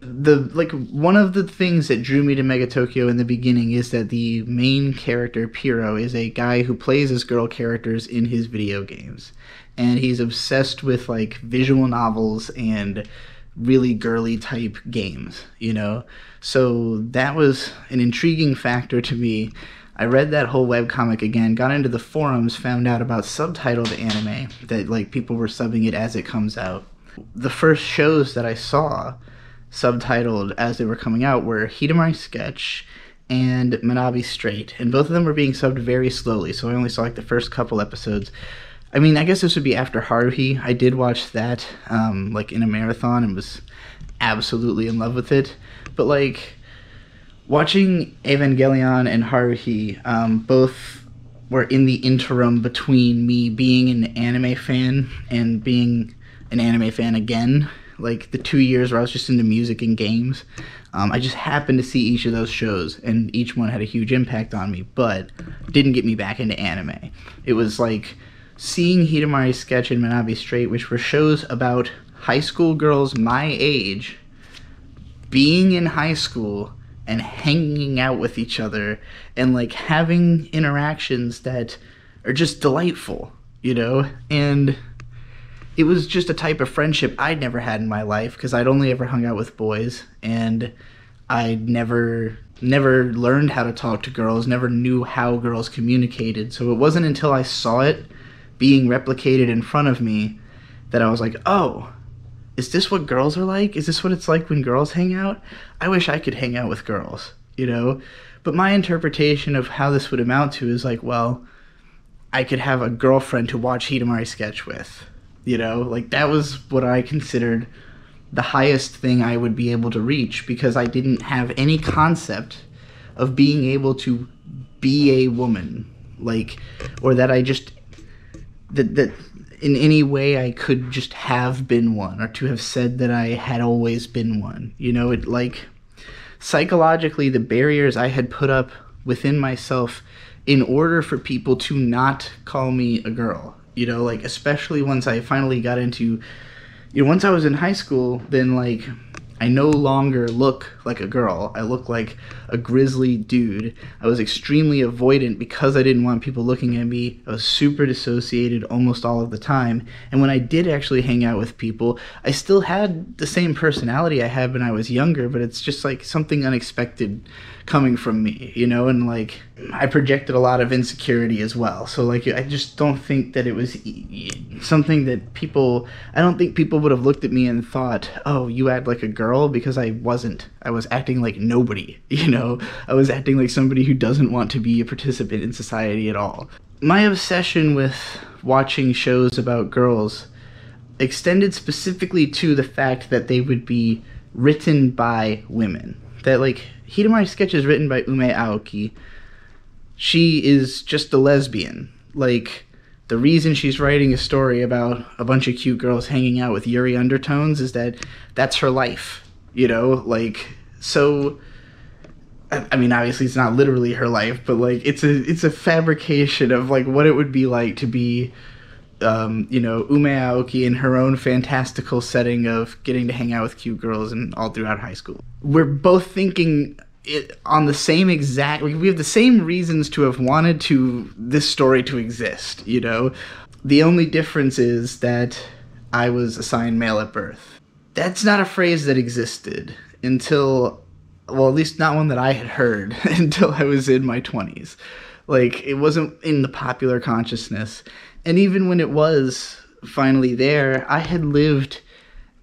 One of the things that drew me to Mega Tokyo in the beginning is that the main character, Piro, is a guy who plays as girl characters in his video games. And he's obsessed with, like, visual novels and really girly type games, you know? So that was an intriguing factor to me. I read that whole webcomic again, got into the forums, found out about subtitled anime, that, like, people were subbing it as it comes out. The first shows that I saw subtitled as they were coming out were Hidamari Sketch and Manabi Straight, and both of them were being subbed very slowly, so I only saw like the first couple episodes. I mean, I guess this would be after Haruhi. I did watch that like in a marathon and was absolutely in love with it, but like watching Evangelion and Haruhi, both were in the interim between me being an anime fan and being an anime fan again. Like the 2 years where I was just into music and games. I just happened to see each of those shows, and each one had a huge impact on me, but didn't get me back into anime. It was like seeing Hidamari Sketch and Manabi Straight, which were shows about high school girls my age being in high school and hanging out with each other and like having interactions that are just delightful, you know? And it was just a type of friendship I'd never had in my life because I'd only ever hung out with boys, and I'd never learned how to talk to girls, never knew how girls communicated. So it wasn't until I saw it being replicated in front of me that I was like, oh, is this what girls are like? Is this what it's like when girls hang out? I wish I could hang out with girls, you know? But my interpretation of how this would amount to is like, well, I could have a girlfriend to watch Hidamari Sketch with. You know, like that was what I considered the highest thing I would be able to reach, because I didn't have any concept of being able to be a woman, like, or that I just, that in any way I could just have been one, or to have said that I had always been one. You know, it like, psychologically, the barriers I had put up within myself in order for people to not call me a girl. You know, like, especially once I finally got into, you know, once I was in high school, then, like, I no longer look like a girl. I look like a grizzly dude. I was extremely avoidant because I didn't want people looking at me. I was super dissociated almost all of the time. And when I did actually hang out with people, I still had the same personality I had when I was younger, but it's just, like, something unexpected coming from me, you know? And, like, I projected a lot of insecurity as well. So, like, I just don't think that it was something that people, I don't think people would have looked at me and thought, oh, you act like a girl, because I wasn't. I was acting like nobody, you know? I was acting like somebody who doesn't want to be a participant in society at all. My obsession with watching shows about girls extended specifically to the fact that they would be written by women. That, like, Hidamari sketch is written by Ume Aoki. She is just a lesbian. Like, the reason she's writing a story about a bunch of cute girls hanging out with Yuri undertones is that that's her life, you know? Like, so, I mean, obviously it's not literally her life, but, like, it's a fabrication of, like, what it would be like to be, you know, Ume Aoki in her own fantastical setting of getting to hang out with cute girls and all throughout high school. We're both thinking on the same exact, we have the same reasons to have wanted this story to exist, you know? The only difference is that I was assigned male at birth. That's not a phrase that existed until, well, at least not one that I had heard until I was in my 20s. Like, it wasn't in the popular consciousness. And even when it was finally there, I had lived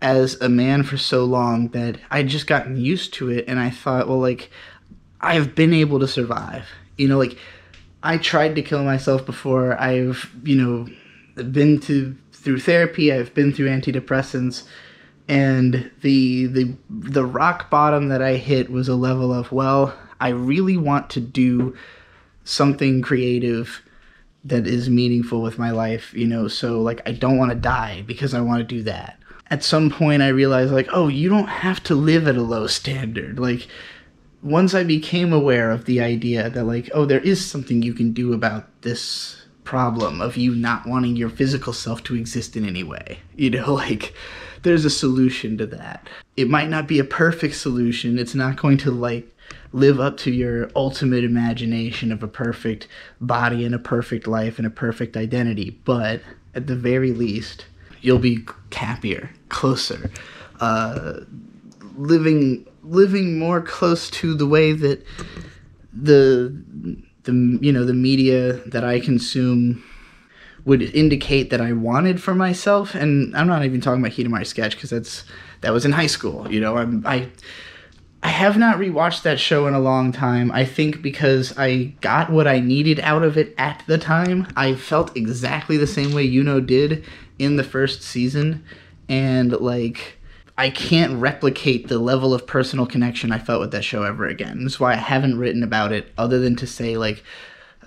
as a man for so long that I'd just gotten used to it, and I thought, well, like, I've been able to survive. You know, like, I tried to kill myself before. I've, you know, been through therapy. I've been through antidepressants, and the rock bottom that I hit was a level of, well, I really want to do something creative that is meaningful with my life, you know, so, like, I don't want to die because I want to do that. At some point I realized, like, oh, you don't have to live at a low standard. Like, once I became aware of the idea that, like, oh, there is something you can do about this problem of you not wanting your physical self to exist in any way, you know, like, there's a solution to that. It might not be a perfect solution. It's not going to, like, live up to your ultimate imagination of a perfect body and a perfect life and a perfect identity, but at the very least, you'll be happier, closer, living more close to the way that the you know, the media that I consume would indicate that I wanted for myself. And I'm not even talking about Hidamari sketch because that was in high school. You know, I have not rewatched that show in a long time. I think because I got what I needed out of it at the time. I felt exactly the same way Yuno did in the first season. And, like, I can't replicate the level of personal connection I felt with that show ever again. That's why I haven't written about it other than to say, like,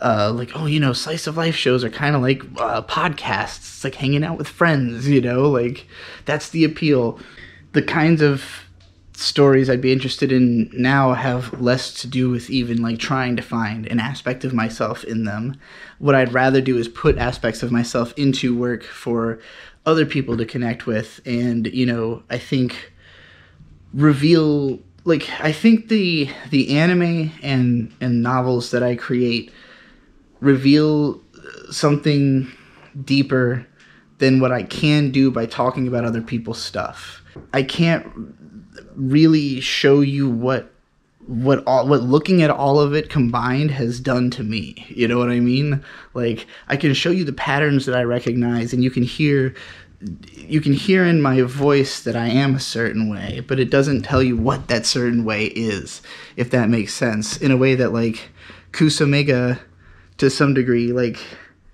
oh, you know, slice of life shows are kind of like podcasts. It's like hanging out with friends, you know? Like, that's the appeal. The kinds of stories I'd be interested in now have less to do with even, like, trying to find an aspect of myself in them. What I'd rather do is put aspects of myself into work for other people to connect with, and, you know, I think reveal, like, I think the anime and novels that I create reveal something deeper than what I can do by talking about other people's stuff. I can't really show you what looking at all of it combined has done to me. You know what I mean? Like, I can show you the patterns that I recognize, and you can hear in my voice that I am a certain way, but it doesn't tell you what that certain way is, if that makes sense. In a way that, like, Kusamega, to some degree, like,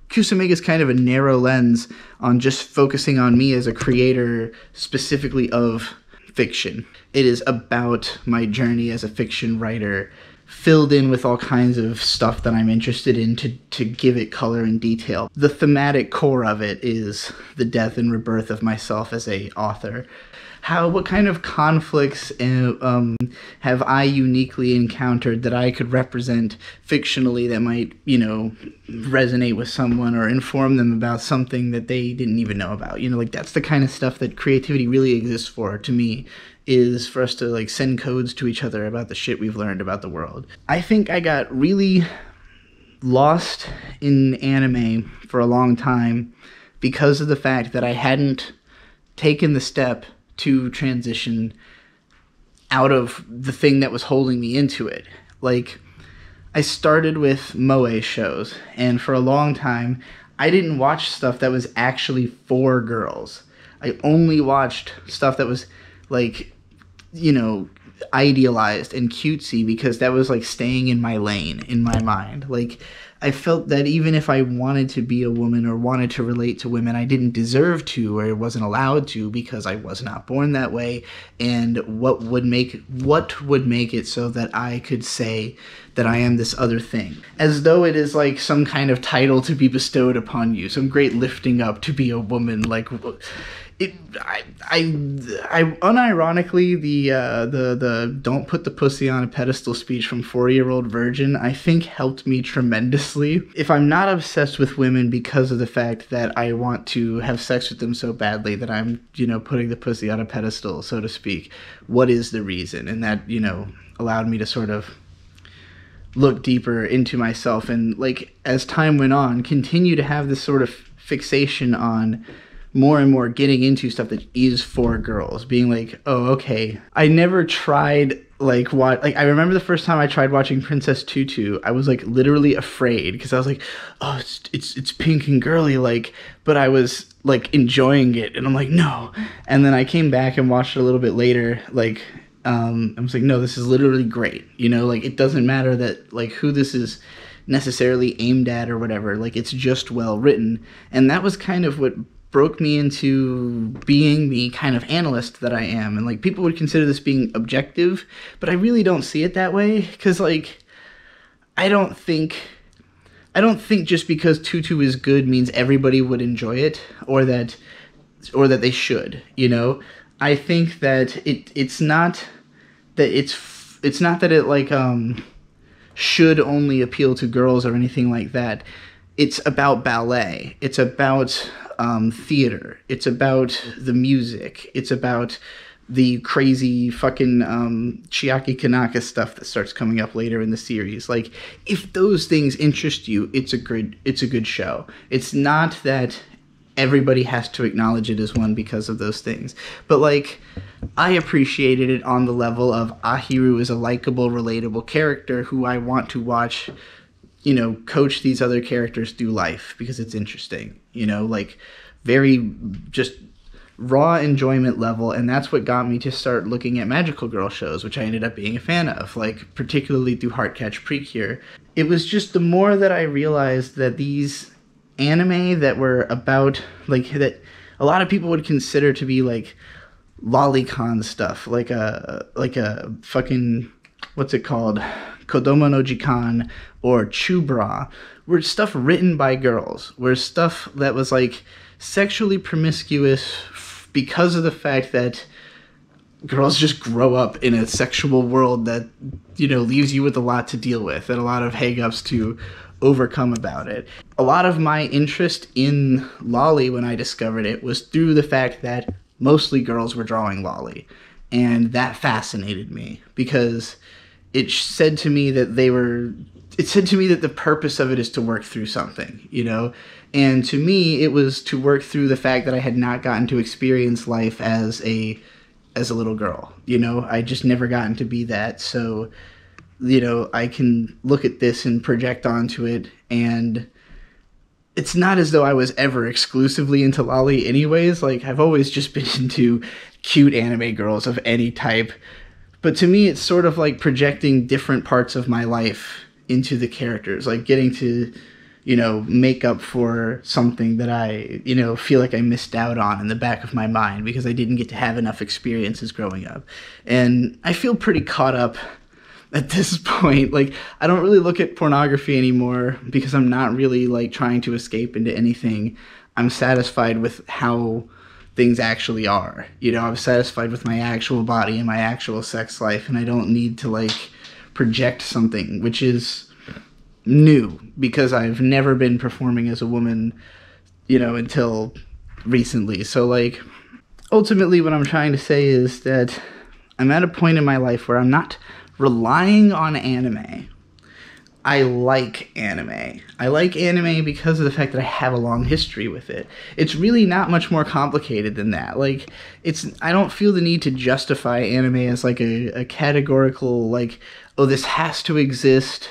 Kusamega is kind of a narrow lens on just focusing on me as a creator specifically of fiction. It is about my journey as a fiction writer, filled in with all kinds of stuff that I'm interested in to give it color and detail. The thematic core of it is the death and rebirth of myself as a author. What kind of conflicts have I uniquely encountered that I could represent fictionally that might, you know, resonate with someone or inform them about something that they didn't even know about? You know, like, that's the kind of stuff that creativity really exists for, to me, is for us to, like, send codes to each other about the shit we've learned about the world. I think I got really lost in anime for a long time because of the fact that I hadn't taken the step to transition out of the thing that was holding me into it. Like, I started with moe shows, and for a long time, I didn't watch stuff that was actually for girls. I only watched stuff that was, like, you know, idealized and cutesy because that was like staying in my lane in my mind. Like I felt that even if I wanted to be a woman or wanted to relate to women, I didn't deserve to or wasn't allowed to because I was not born that way. And what would make it so that I could say that I am this other thing, as though it is like some kind of title to be bestowed upon you, some great lifting up to be a woman. Like I unironically, the don't put the pussy on a pedestal speech from 4-Year-Old Virgin, I think helped me tremendously. If I'm not obsessed with women because of the fact that I want to have sex with them so badly that I'm, putting the pussy on a pedestal, so to speak, what is the reason? And that, allowed me to sort of look deeper into myself and, like, as time went on, continue to have this sort of fixation on more and more getting into stuff that is for girls, being like, oh, okay. I never tried I remember the first time I tried watching Princess Tutu, I was like literally afraid because I was like, oh, it's pink and girly, like, but I was like enjoying it and I'm like, no. And then I came back and watched it a little bit later, like, I was like, no, this is literally great. Like, it doesn't matter that, like, who this is necessarily aimed at or whatever, like, it's just well written. And that was kind of what broke me into being the kind of analyst that I am. And, like, people would consider this being objective, but I really don't see it that way, because, like, I don't think just because Tutu is good means everybody would enjoy it, or that they should, I think that it's not that it like should only appeal to girls or anything like that. It's about ballet. It's about theater. It's about the music. It's about the crazy fucking Chiaki Kanaka stuff that starts coming up later in the series. Like, if those things interest you, it's a good show. It's not that everybody has to acknowledge it as one because of those things. But, like, I appreciated it on the level of Ahiru is a likable, relatable character who I want to watch, coach these other characters through life because it's interesting, like, very just raw enjoyment level. And that's what got me to start looking at magical girl shows, which I ended up being a fan of, like, particularly through Heartcatch Precure. It was just the more that I realized that these anime that were about, like, that a lot of people would consider to be like lolicon stuff, like a fucking, what's it called, Kodomo no Jikan or Chubra, were stuff written by girls, were stuff that was like sexually promiscuous because of the fact that girls just grow up in a sexual world that, leaves you with a lot to deal with and a lot of hang-ups to overcome about it. A lot of my interest in lolly when I discovered it was through the fact that mostly girls were drawing lolly, and that fascinated me because it said to me that the purpose of it is to work through something, and to me it was to work through the fact that I had not gotten to experience life as a little girl. I just never gotten to be that. So I can look at this and project onto it, and it's not as though I was ever exclusively into lolly anyways. Like, I've always just been into cute anime girls of any type, but to me it's sort of like projecting different parts of my life into the characters, like getting to, make up for something that I, feel like I missed out on in the back of my mind because I didn't get to have enough experiences growing up. And I feel pretty caught up at this point. Like, I don't really look at pornography anymore because I'm not really, like, trying to escape into anything. I'm satisfied with how things actually are. I'm satisfied with my actual body and my actual sex life, and I don't need to, like, project something, which is new because I've never been performing as a woman, until recently. So, like, ultimately what I'm trying to say is that I'm at a point in my life where I'm not relying on anime. I like anime. I like anime because of the fact that I have a long history with it. It's really not much more complicated than that. Like, I don't feel the need to justify anime as like a categorical, like, oh, this has to exist.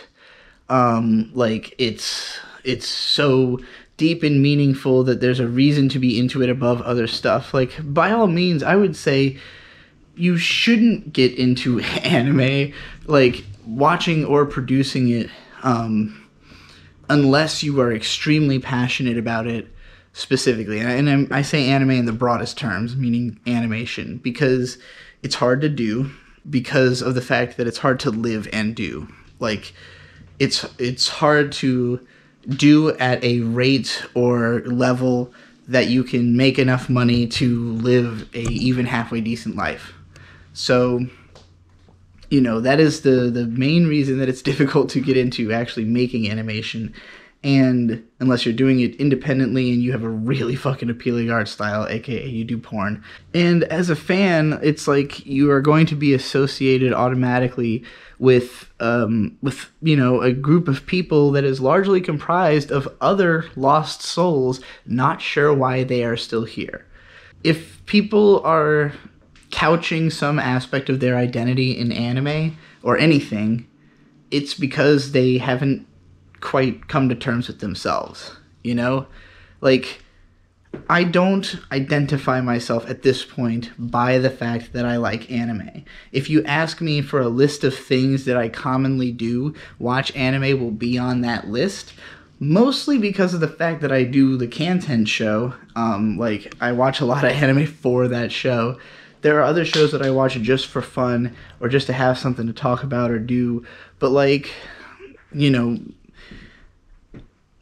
Like, it's so deep and meaningful that there's a reason to be into it above other stuff. Like, by all means, I would say you shouldn't get into anime, like watching or producing it, unless you are extremely passionate about it specifically. And I say anime in the broadest terms, meaning animation, because it's hard to do because of the fact that it's hard to live and do. Like, it's hard to do at a rate or level that you can make enough money to live a even halfway decent life. So, you know, that is the main reason that it's difficult to get into actually making animation. And unless you're doing it independently and you have a really fucking appealing art style, aka you do porn. And as a fan, it's like you are going to be associated automatically with you know, a group of people that is largely comprised of other lost souls not sure why they are still here. If people are couching some aspect of their identity in anime or anything, it's because they haven't quite come to terms with themselves, you know? Like, I don't identify myself at this point by the fact that I like anime. If you ask me for a list of things that I commonly do, watch anime will be on that list, mostly because of the fact that I do the content show. Like, I watch a lot of anime for that show. There are other shows that I watch just for fun or just to have something to talk about or do, but like, you know,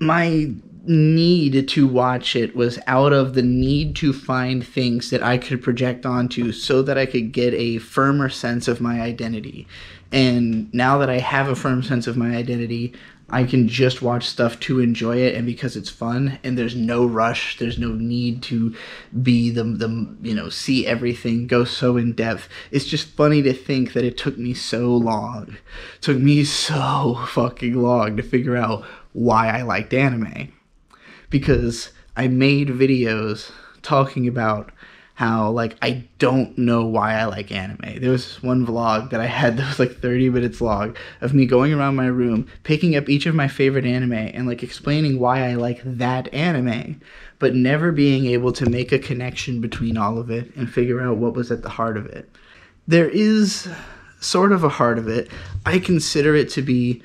my need to watch it was out of the need to find things that I could project onto so that I could get a firmer sense of my identity. And now that I have a firm sense of my identity, I can just watch stuff to enjoy it and because it's fun and there's no rush, there's no need to be the you know, see everything, go so in depth. It's just funny to think that it took me so long. It took me so fucking long to figure out why I liked anime. Because I made videos talking about how, like, I don't know why I like anime. There was one vlog that I had that was like 30 minutes long of me going around my room, picking up each of my favorite anime and like explaining why I like that anime, but never being able to make a connection between all of it and figure out what was at the heart of it. There is sort of a heart of it. I consider it to be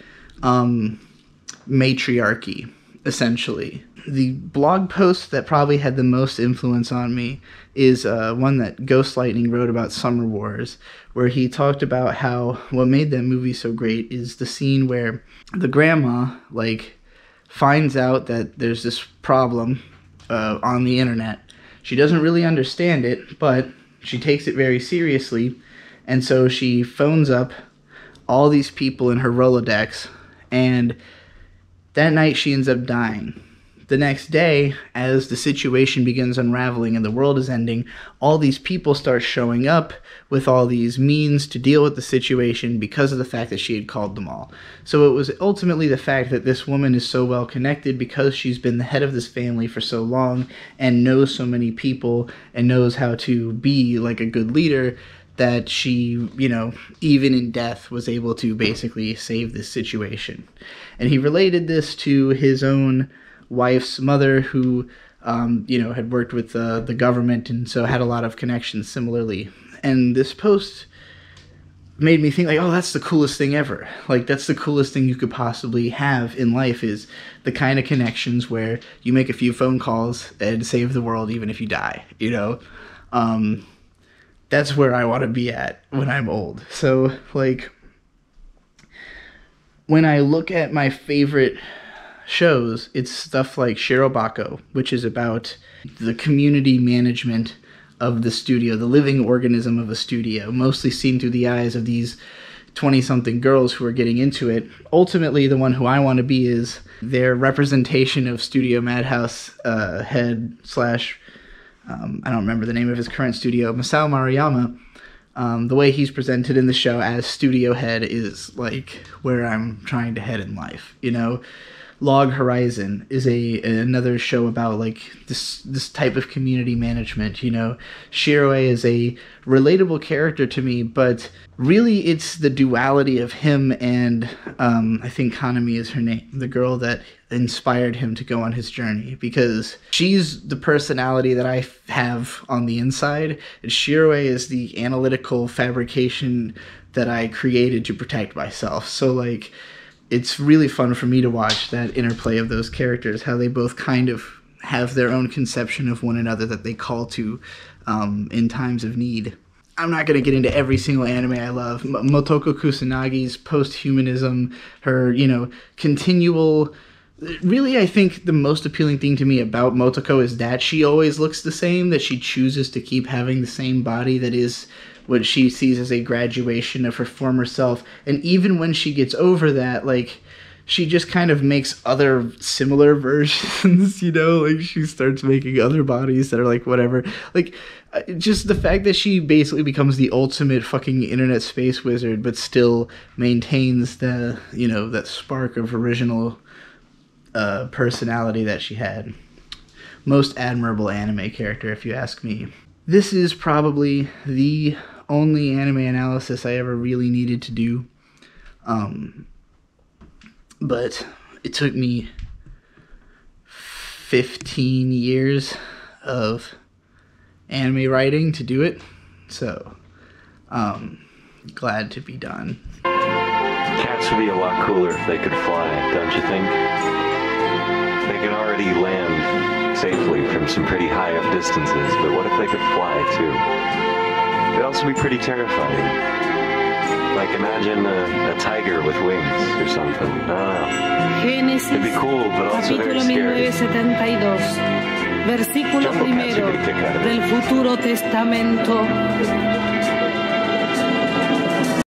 matriarchy, essentially. The blog post that probably had the most influence on me is one that Ghost Lightning wrote about Summer Wars, where he talked about how what made that movie so great is the scene where the grandma, like, finds out that there's this problem on the internet. She doesn't really understand it, but she takes it very seriously, and so she phones up all these people in her Rolodex, and that night she ends up dying. The next day, as the situation begins unraveling and the world is ending, all these people start showing up with all these means to deal with the situation because of the fact that she had called them all. So it was ultimately the fact that this woman is so well connected because she's been the head of this family for so long and knows so many people and knows how to be like a good leader that she, you know, even in death was able to basically save this situation. And he related this to his own wife's mother who, you know, had worked with the government and so had a lot of connections similarly. And this post made me think like, oh, that's the coolest thing ever. Like, that's the coolest thing you could possibly have in life is the kind of connections where you make a few phone calls and save the world even if you die, you know? That's where I want to be at when I'm old. So, like, when I look at my favorite shows, it's stuff like Shirobako, which is about the community management of the studio, the living organism of a studio, mostly seen through the eyes of these 20-something girls who are getting into it. Ultimately, the one who I want to be is their representation of Studio Madhouse head slash, I don't remember the name of his current studio, Masao Maruyama. The way he's presented in the show as studio head is like where I'm trying to head in life, you know? Log Horizon is another show about like this type of community management. You know, Shiroe is a relatable character to me, but really it's the duality of him and I think Kanami is her name, the girl that inspired him to go on his journey, because she's the personality that I have on the inside, and Shiroe is the analytical fabrication that I created to protect myself. So like, it's really fun for me to watch that interplay of those characters, how they both kind of have their own conception of one another that they call to in times of need. I'm not going to get into every single anime I love. Motoko Kusanagi's post-humanism, her, you know, continual... Really, I think the most appealing thing to me about Motoko is that she always looks the same, that she chooses to keep having the same body that is what she sees as a graduation of her former self. And even when she gets over that, like, she just kind of makes other similar versions, you know? Like, she starts making other bodies that are like, whatever. Like, just the fact that she basically becomes the ultimate fucking internet space wizard, but still maintains the, you know, that spark of original personality that she had. Most admirable anime character, if you ask me. This is probably the only anime analysis I ever really needed to do. But it took me 15 years of anime writing to do it. So, glad to be done. Cats would be a lot cooler if they could fly, don't you think? They can already land safely from some pretty high up distances, but what if they could fly too? It'd also be pretty terrifying. Like imagine a tiger with wings or something. I don't know. Génesis, it'd be cool, but also very scary. 1972, versículo primero del Futuro Testamento.